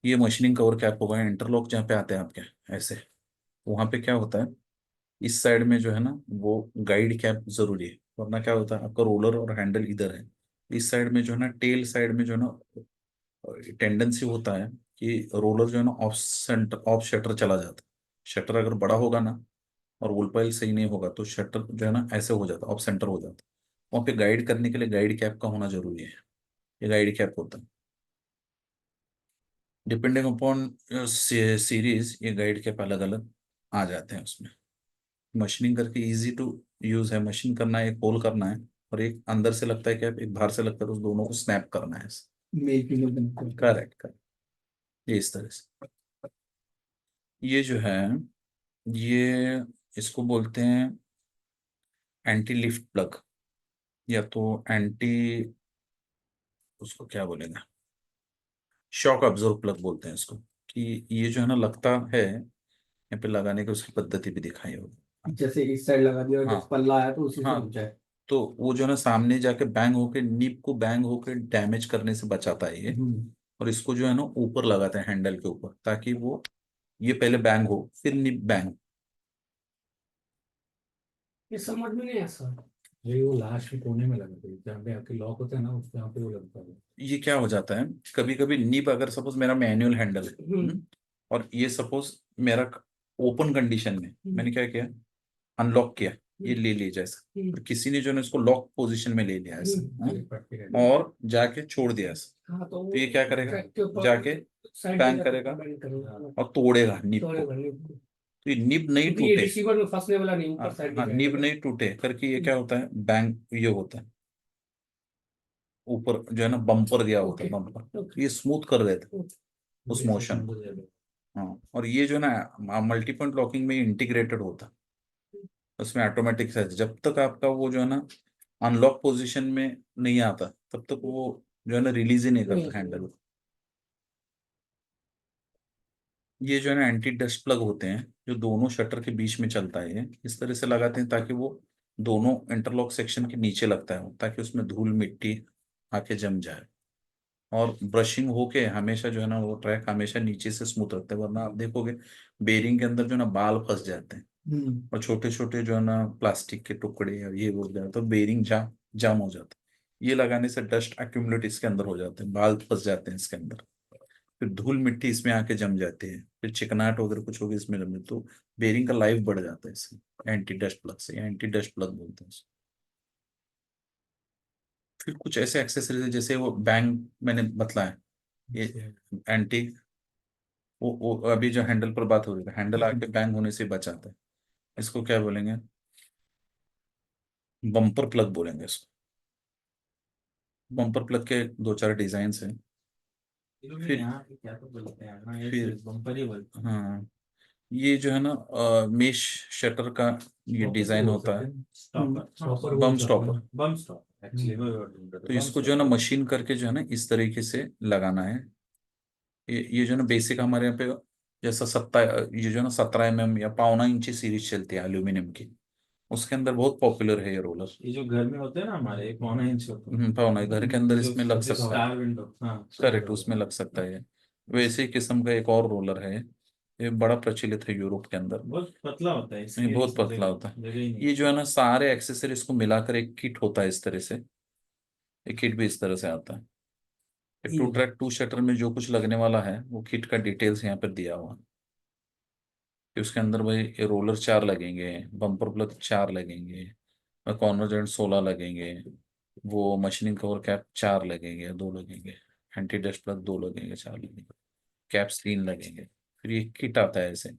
ये मशीनिंग कवर कैप होगा, इंटरलॉक जहाँ पे आते हैं आपके ऐसे, वहां पे क्या होता है, इस साइड में जो है ना वो गाइड कैप जरूरी है, वरना क्या होता है आपका रोलर और हैंडल इधर है, इस साइड में जो है ना टेल साइड में जो है ना टेंडेंसी होता है कि रोलर जो है ना ऑफ सेंटर, ऑफ शटर चला जाता है। शटर अगर बड़ा होगा ना और वुल पाइल सही नहीं होगा तो शटर जो है ना ऐसे हो जाता है, ऑफ सेंटर हो जाता है। वहाँ पे गाइड करने के लिए गाइड कैप का होना जरूरी है, ये गाइड कैप होता है। डिपेंडिंग अपॉन सीरीज ये गाइड कैप अलग अलग आ जाते हैं उसमें। मशीनिंग करके इजी टू यूज है, मशीन करना है, एक होल करना है, और एक अंदर से लगता है कैप, एक बाहर से लगता है, तो उस दोनों को स्नैप करना है। मेल फीमेल बनता है। करेक्ट करेक्ट, ये इस तरह से। ये जो है ये इसको बोलते हैं एंटी लिफ्ट प्लग, या तो एंटी, उसको क्या बोलेंगे, शॉक अब्जॉर्ब प्लग बोलते हैं इसको। कि ये जो है ना लगता है, यहाँ पे लगाने की उसकी पद्धति भी दिखाई होगी। जैसे इस साइड लगा दिया और हाँ जब पल्ला आया तो उसी से हाँ, रुक जाए। तो वो जो है ना सामने जाके बैंग होके, नीब को बैंग होके डैमेज करने से बचाता है ये। और इसको जो है ना ऊपर लगाते हैं हैंडल के ऊपर, ताकि वो ये पहले बैंग हो फिर नीब बैंग। ये समझ में नहीं आया सर। ये वो लास्ट के कोने में लगा था जहाँ पे आपके लॉक होता है ना, उस यहाँ पे वो लगता है। ये क्या हो जाता है, कभी कभी नीब, अगर सपोज मेरा मैनुअल हैंडल है, और ये सपोज मेरा ओपन कंडीशन में, मैंने क्या किया, अनलॉक किया, ये ले लिया जैसा, और किसी ने जो है इसको लॉक पोजीशन में ले लिया ऐसा, हाँ, और जाके छोड़ दिया ऐसा, हाँ तो तो ये क्या करेगा, ट्रैक के ऊपर जाके साइड बैंग में करेगा बैंग करेगा। और तोड़ेगा नीब को। तोड़ेगा नहीं, तो ये नीब नहीं क्योंकि ये टूटे, रिसीवर में फंसने वाला नहीं, ऊपर हाँ साइड हाँ, नीब नहीं टूटे करके ये क्या होता है, बैंग ये होता है, ऊपर जो है ना बम्पर दिया होता है, बम्पर ये स्मूथ कर देता है उस मोशन को। हाँ, और ये जो है ना मल्टी पॉइंट लॉकिंग में इंटीग्रेटेड होता है, उसमें ऑटोमेटिक है, जब तक आपका वो जो है ना अनलॉक पोजीशन में नहीं आता तब तक वो जो है ना रिलीज ही नहीं करता हैंडल। ये जो है ना एंटी डस्ट प्लग होते हैं, जो दोनों शटर के बीच में चलता है, ये इस तरह से लगाते हैं ताकि वो दोनों इंटरलॉक सेक्शन के नीचे लगता है, ताकि उसमें धूल मिट्टी आके जम जाए। और ब्रशिंग होके हमेशा जो है ना वो ट्रैक हमेशा नीचे से स्मूथ रखते हैं, वरना आप देखोगे बेरिंग के अंदर जो है ना बाल फंस जाते हैं, और छोटे छोटे जो है ना प्लास्टिक के टुकड़े और ये हो जाए तो बेरिंग जाम हो जाता है। ये लगाने से डस्ट एक्यूमुलेट इसके अंदर हो जाते हैं, बाल फंस जाते हैं इसके अंदर, फिर धूल मिट्टी इसमें आके जम जाती है, फिर चिकनाहट वगैरह कुछ होगी इसमें जम, तो बेरिंग का लाइफ बढ़ जाता है इससे, एंटी डस्ट प्लग से, एंटी डस्ट प्लग बोलते हैं इसको। फिर कुछ ऐसे एक्सेसरीज है जैसे वो बैंग मैंने बतलाया, ये एंटी, वो अभी जो हैंडल पर बात हो रही है, हैंडल आके बैंग होने से बचाता है, इसको क्या बोलेंगे, बम्पर प्लग बोलेंगे इसको। बम्पर प्लग के दो चार डिजाइन हैं। फिर यहाँ पे क्या तो बोलते हैं ना, ये फिर बम्पर ही बोलते हैं। हाँ, ये जो है ना मेश शटर का ये डिजाइन होता है, स्टॉपर बम स्टॉपर। बम स्टॉप तो इसको जो है ना मशीन करके जो है ना इस तरीके से लगाना है। ये जो है ना बेसिक हमारे यहाँ पे जैसा 17, ये जो है ना 17 mm या 1.25 इंची सीरीज चलती है एल्यूमिनियम की, उसके अंदर बहुत पॉपुलर है ये रोलर। ये जो घर में होते हैं ना हमारे, 1.25 इंच होता है। 1.25 घर के अंदर जो इसमें लग सबसे सकता है, स्टार विंडो, हाँ करेक्ट, उसमें लग सकता है। वैसे ही किस्म का एक और रोलर है, ये बड़ा प्रचलित है यूरोप के अंदर, बहुत पतला होता है ये इसके बहुत पतला होता है। जगह ही नहीं। ये जो है ना सारे एक्सेसरीज को मिलाकर एक किट होता है इस तरह से, एक किट भी इस तरह से आता है। टू ट्रैक टू शटर में जो कुछ लगने वाला है वो किट का डिटेल्स यहाँ पर दिया हुआ है, कि उसके अंदर भाई ये रोलर 4 लगेंगे, बम्पर प्लग 4 लगेंगे, कॉर्नर जॉइंट 16 लगेंगे, वो मशीनिंग कवर कैप 4 लगेंगे, 2 लगेंगे, एंटी डस्ट प्लग 2 लगेंगे, 4 लगेंगे, कैप्स 3 लगेंगे। फिर ये किट आता है ऐसे,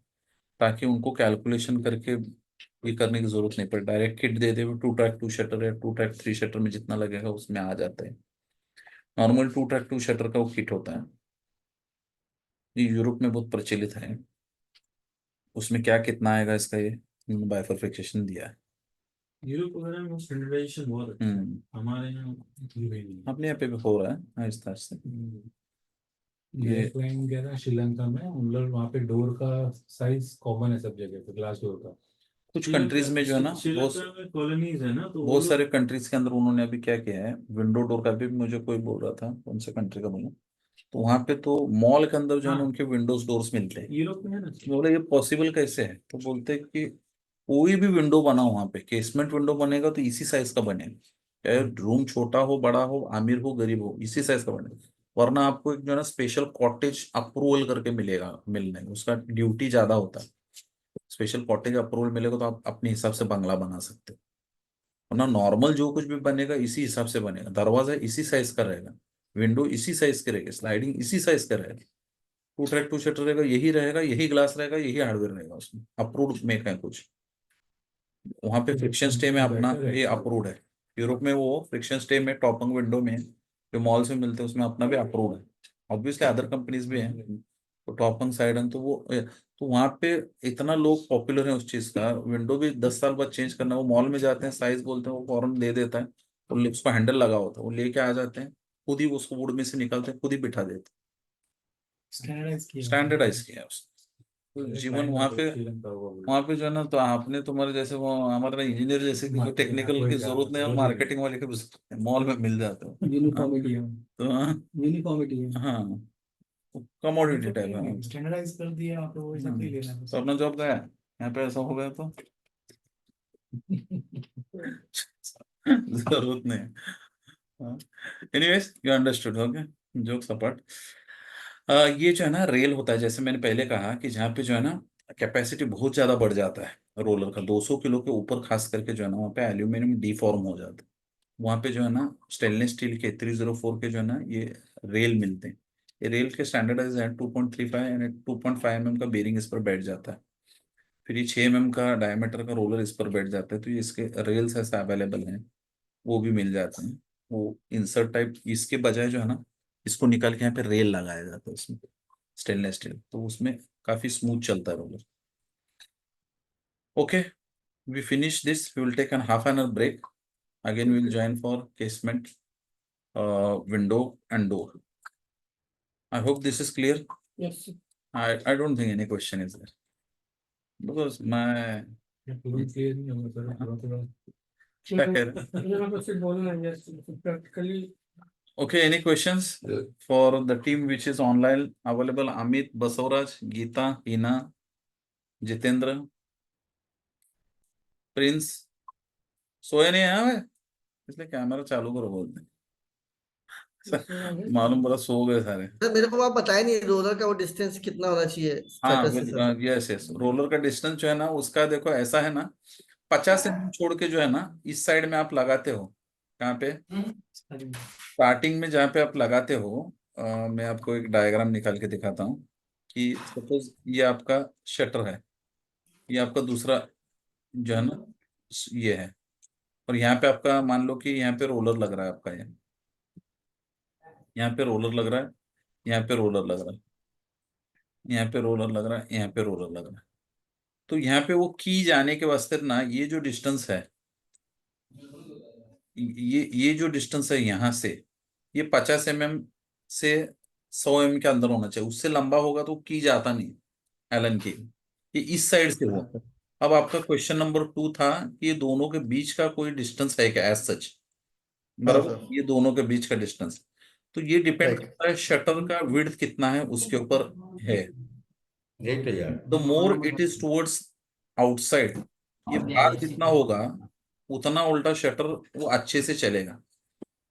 ताकि उनको कैलकुलेशन करके ये करने की जरूरत नहीं पड़े, डायरेक्ट किट दे दे, टू ट्रैक टू शटर या टू ट्रैक थ्री शटर में जितना लगेगा उसमें आ जाता है। Normal two track two shutter का वो किट होता है, ये यूरोप में बहुत प्रचलित है। उसमें क्या कितना आएगा इसका ये बाइफरफिकेशन दिया है। यूरोप वगैरह में स्टैंडर्डाइजेशन बहुत अच्छा है, हम्म, हमारे यहाँ भी नहीं है। अपने यहाँ पे भी हो रहा है आहिस्ता आहिस्ता। ये ये क्लाइंट गया था श्रीलंका में, उन लोग वहाँ पे डोर का साइज कॉमन है सब जगह पे, ग्लास डोर का। कुछ कंट्रीज में जो है ना बहुत कॉलोनीज है ना, तो वो बहुत लोग- सारे कंट्रीज के अंदर उन्होंने अभी क्या किया है, विंडो डोर का भी मुझे कोई बोल रहा था, कौन से कंट्री का बोला, तो वहां पे तो मॉल के अंदर जो है ना हाँ। उनके विंडोज डोर्स मिलते हैं। यूरोप में है ना। तो बोले ये पॉसिबल कैसे है, तो बोलते हैं कि कोई भी विंडो बना वहां पे, केसमेंट विंडो बनेगा तो इसी साइज का बनेगा, चाहे रूम छोटा हो बड़ा हो, अमीर हो गरीब हो, इसी साइज का बनेगा। वरना आपको एक जो है ना स्पेशल कॉटेज अप्रूवल करके मिलेगा, मिलने में उसका ड्यूटी ज्यादा होता है। स्पेशल कॉटेज अप्रूवल मिलेगा तो आप अपने हिसाब से बंगला बना सकते हो, वरना नॉर्मल जो कुछ भी बनेगा इसी हिसाब से बनेगा, दरवाजा इसी साइज का रहेगा, विंडो इसी साइज के रहेगा, स्लाइडिंग इसी साइज का रहेगा, टू शटर रहेगा, यही रहेगा, यही ग्लास रहेगा, यही हार्डवेयर रहेगा, उसमें अप्रूव्ड मेक है कुछ। वहां पे फ्रिक्शन स्टे में अपना ये अप्रूव्ड है। यूरोप में वो फ्रिक्शन स्टे में टॉपिंग विंडो में जो मॉल्स में मिलते हैं उसमें अपना भी अप्रूव्ड है। ऑब्वियसली अदर कंपनीज भी हैं, तो टॉपिंग साइड तो वो तो वहां पे इतना लोग पॉपुलर है उस चीज का, विंडो भी 10 साल बाद चेंज करना, वो मॉल में जाते हैं, साइज बोलते हैं, वो फौरन दे देता है, तो उसका हैंडल लगा होता है, वो लेके आ जाते हैं, खुद ही उसको वुड में से निकालते हैं, खुद ही बिठा देते हैं, स्टैंडर्डाइज किया है उसने। तो जीवन वहां पे जो है ना, तो आपने तुम्हारे जैसे वो हमारे इंजीनियर जैसे कि टेक्निकल की जरूरत नहीं है, मार्केटिंग वाले के मॉल में मिल जाते हो। हाँ, यूनिफॉर्मिटी है, तो हाँ यूनिफॉर्मिटी है। हाँ, कमोडिटी टाइप है। स्टैंडर्डाइज कर दिया आप लोग, वैसा नहीं लेना तो अपना जॉब गया, यहाँ पे ऐसा हो गया तो जरूरत नहीं है। Anyways you understood, okay, jokes apart. ये जो है ना रेल होता है, जैसे मैंने पहले कहा कि जहाँ पे जो है ना कैपेसिटी बहुत ज्यादा बढ़ जाता है रोलर का, 200 किलो के ऊपर खास करके जो है ना वहाँ पे एल्यूमिनियम डीफॉर्म हो जाता है। वहाँ पे जो है ना स्टेनलेस स्टील के 304 के जो है ना ये रेल मिलते हैं। ये रेल के स्टैंडर्डाइज है 2.35 एंड 2.5 mm का बेरिंग इस पर बैठ जाता है, फिर ये 6 mm का डायमीटर का रोलर इस पर बैठ जाता है, तो ये इसके रेल्स ऐसे अवेलेबल हैं, वो भी मिल जाते हैं। वो इंसर्ट टाइप इसके बजाय जो है ना इसको निकाल के यहाँ पे रेल लगाया जाता है इसमें, स्टेनलेस स्टील, तो उसमें काफी स्मूथ चलता है roller. Okay, we finish this, we will take an half an hour break, again we will join for casement, window and door. I hope this is clear. Yes. I don't think any question is there because मैं clear नहीं होगा sir, थोड़ा क्या कह रहे हैं? यहाँ पे सिर्फ बोलना है, yes, practically Okay, any questions for the team which is online available? Amit, Basavraj, Geeta, Hina, Jitendra, Prince, सोए नहीं है वे? इसलिए कैमरा चालू करो बोलते हैं। मालूम पड़ा सो गए सारे। सर मेरे को आप बताए नहीं रोलर का वो डिस्टेंस कितना होना चाहिए हाँ, शटर से सर? यस यस, रोलर का डिस्टेंस जो है ना उसका देखो ऐसा है ना, 50 mm छोड़ के जो है ना इस साइड में आप लगाते हो, कहाँ पे स्टार्टिंग में जहाँ पे आप लगाते हो, मैं आपको एक डायग्राम निकाल के दिखाता हूँ कि सपोज ये आपका शटर है, ये आपका दूसरा जो है ना ये है, और यहाँ पे आपका मान लो कि यहाँ पे रोलर लग रहा है आपका, यहाँ पे रोलर लग रहा है, यहाँ पे रोलर लग रहा है, यहाँ पे रोलर लग रहा है, यहाँ पे रोलर लग रहा है। तो यहाँ पे वो की जाने के वास्ते ना ये जो डिस्टेंस है, ये जो डिस्टेंस है यहाँ से, ये 50 mm से 100 mm के अंदर होना चाहिए, उससे लंबा होगा तो की जाता नहीं एलन की, ये इस साइड से हुआ। अब आपका क्वेश्चन नंबर 2 था कि ये दोनों के बीच का कोई डिस्टेंस है क्या एज सच, हाँ बराबर, सर, ये दोनों के बीच का डिस्टेंस, तो ये डिपेंड राइट। करता है शटर का विड्थ कितना है उसके ऊपर है। 1000 the more it is towards outside, ये बाहर जितना होगा उतना उल्टा शटर वो अच्छे से चलेगा,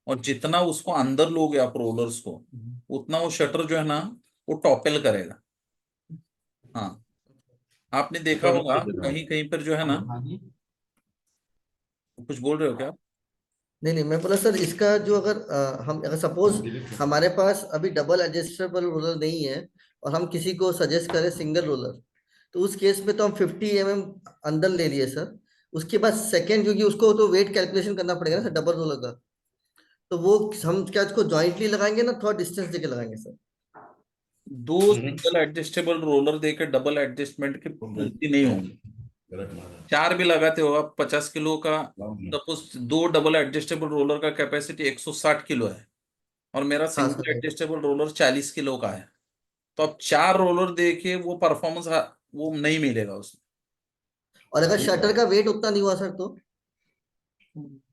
और जितना उसको अंदर लोगे आप रोलर्स को, उतना वो शटर जो है ना वो टॉपेल करेगा। हाँ, आपने देखा होगा कहीं कहीं पर जो है ना, कुछ बोल रहे हो क्या? नहीं नहीं, मैं बोला सर इसका जो अगर हम अगर सपोज हमारे पास अभी डबल एडजस्टेबल रोलर नहीं है और हम किसी को सजेस्ट करें सिंगल रोलर, तो उस केस में तो हम 50 mm अंदर ले लिए सर। उसके बाद सेकंड, क्योंकि उसको तो वेट कैलकुलेशन करना पड़ेगा ना सर डबल रोलर का, तो वो हम क्या उसको जॉइंटली लगाएंगे ना थोड़ा डिस्टेंस देके लगाएंगे सर? दो सिंगल एडजस्टेबल रोलर देकर डबल एडजस्टमेंट की पूर्ति नहीं होगी। 4 भी लगाते हो आप 50 किलो का, सपोज दो डबल एडजस्टेबल रोलर का कैपेसिटी 160 किलो है और मेरा हाँ single sir. Adjustable roller 40 kilo का है, तो अब 4 रोलर दे के वो परफॉर्मेंस वो नहीं मिलेगा उसमें। और अगर शटर का वेट उतना नहीं हुआ सर तो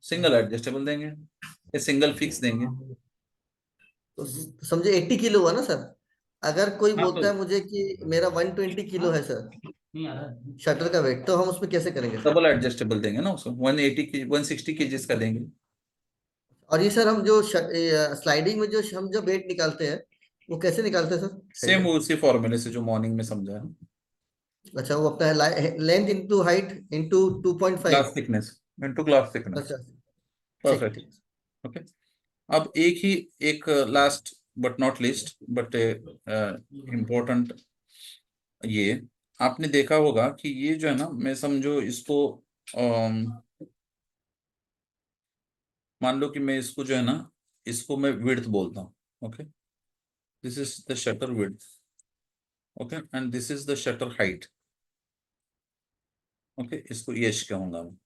सिंगल एडजस्टेबल देंगे या सिंगल फिक्स देंगे। समझे 80 किलो हुआ ना सर। अगर कोई हाँ, बोलता है मुझे कि मेरा 120 किलो है सर शटर का वेट, तो हम उसमें कैसे करेंगे सर? डबल एडजस्टेबल देंगे ना उसको, 180 की 160 केजीज का देंगे। और ये सर हम जो स्लाइडिंग में जो हम जो वेट निकालते हैं वो कैसे निकालते हैं सर? सेम उसी फॉर्मूले से जो मॉर्निंग में समझा है, अच्छा, वो अपना है length into height into 2.5। Glass thickness into glass thickness. अच्छा परफेक्ट। ठीक। ओके, अब एक last but not least but important, ये आपने देखा होगा कि ये जो है ना, मैं समझो इसको मान लो कि मैं इसको जो है ना, इसको मैं विड्थ बोलता हूँ। Okay, this is the shutter width. Okay, and this is the shutter height. Okay, इसको यश कहूंगा मैं।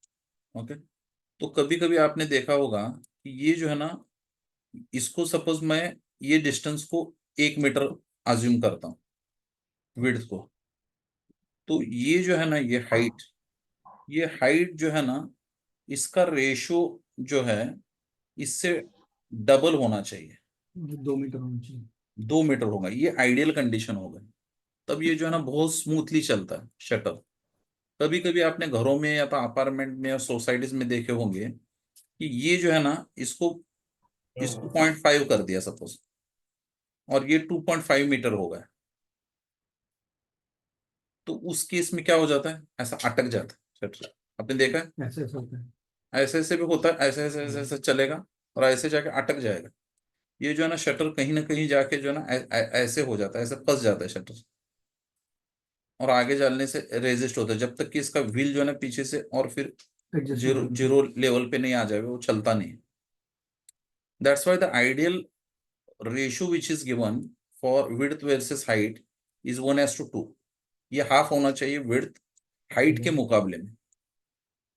ओके, तो कभी कभी आपने देखा होगा कि ये जो है ना, इसको सपोज मैं ये डिस्टेंस को 1 मीटर अज्यूम करता हूँ विड्थ को, तो ये जो है ना, ये हाइट जो है ना, इसका रेशो जो है इससे डबल होना चाहिए, 2 मीटर होना चाहिए। 2 मीटर होगा, ये आइडियल कंडीशन होगा। तब ये जो है ना बहुत स्मूथली चलता है शटर। कभी कभी आपने घरों में या तो अपार्टमेंट में या सोसाइटीज में देखे होंगे कि ये जो है ना, इसको इसको 0.5 कर दिया सपोज, और ये 2.5 मीटर हो गया, तो उस केस में क्या हो जाता है, ऐसा अटक जाता है शटर। आपने देखा है ऐसे ऐसे होता है। ऐसे ऐसे भी होता है, ऐसे ऐसे ऐसे ऐसे चलेगा और ऐसे जाके अटक जाएगा। ये जो है ना शटर कहीं ना कहीं जाके जो है ना ऐसे हो जाता है, ऐसे फंस जाता है शटर, और आगे चलने से रेजिस्ट होता है जब तक कि इसका व्हील जो है ना पीछे से और फिर Adjust जीरो नहीं होता। जीरो लेवल पे नहीं आ जाए, वो चलता नहीं। That's why the ideal ratio which is given for width versus height is 1:2। ये हाफ होना चाहिए विड्थ हाइट के मुकाबले में,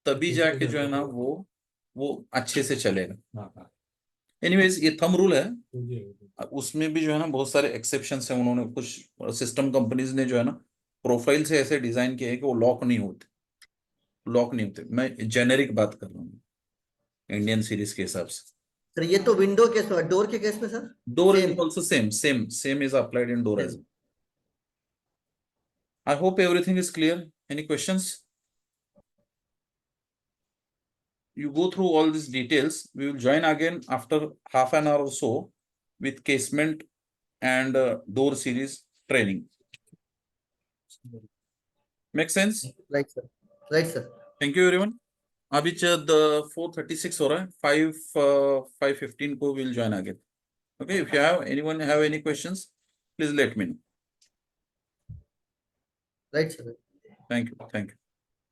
तभी जाके जो है ना वो अच्छे से चलेगा। एनीवेज, ये थंब रूल है, उसमें भी जो है ना बहुत सारे एक्सेप्शंस हैं। उन्होंने कुछ सिस्टम कंपनीज ने जो है ना प्रोफाइल से ऐसे डिजाइन किए हैं कि वो लॉक नहीं होते। मैं जेनेरिक बात कर रहा हूँ इंडियन सीरीज के हिसाब से। सर ये तो विंडो केस में, डोर के केस में sir door is same also same is applied in door as. Same. I hope everything is clear. Any questions? You go through all these details. We will join again after half an hour or so with casement and door series training. Make sense? Right sir, right sir. Thank you everyone. अभी 4:36 हो रहा है, 5:15 को we'll join again. Okay, if you have any questions, please let me know. Right sir. Thank you.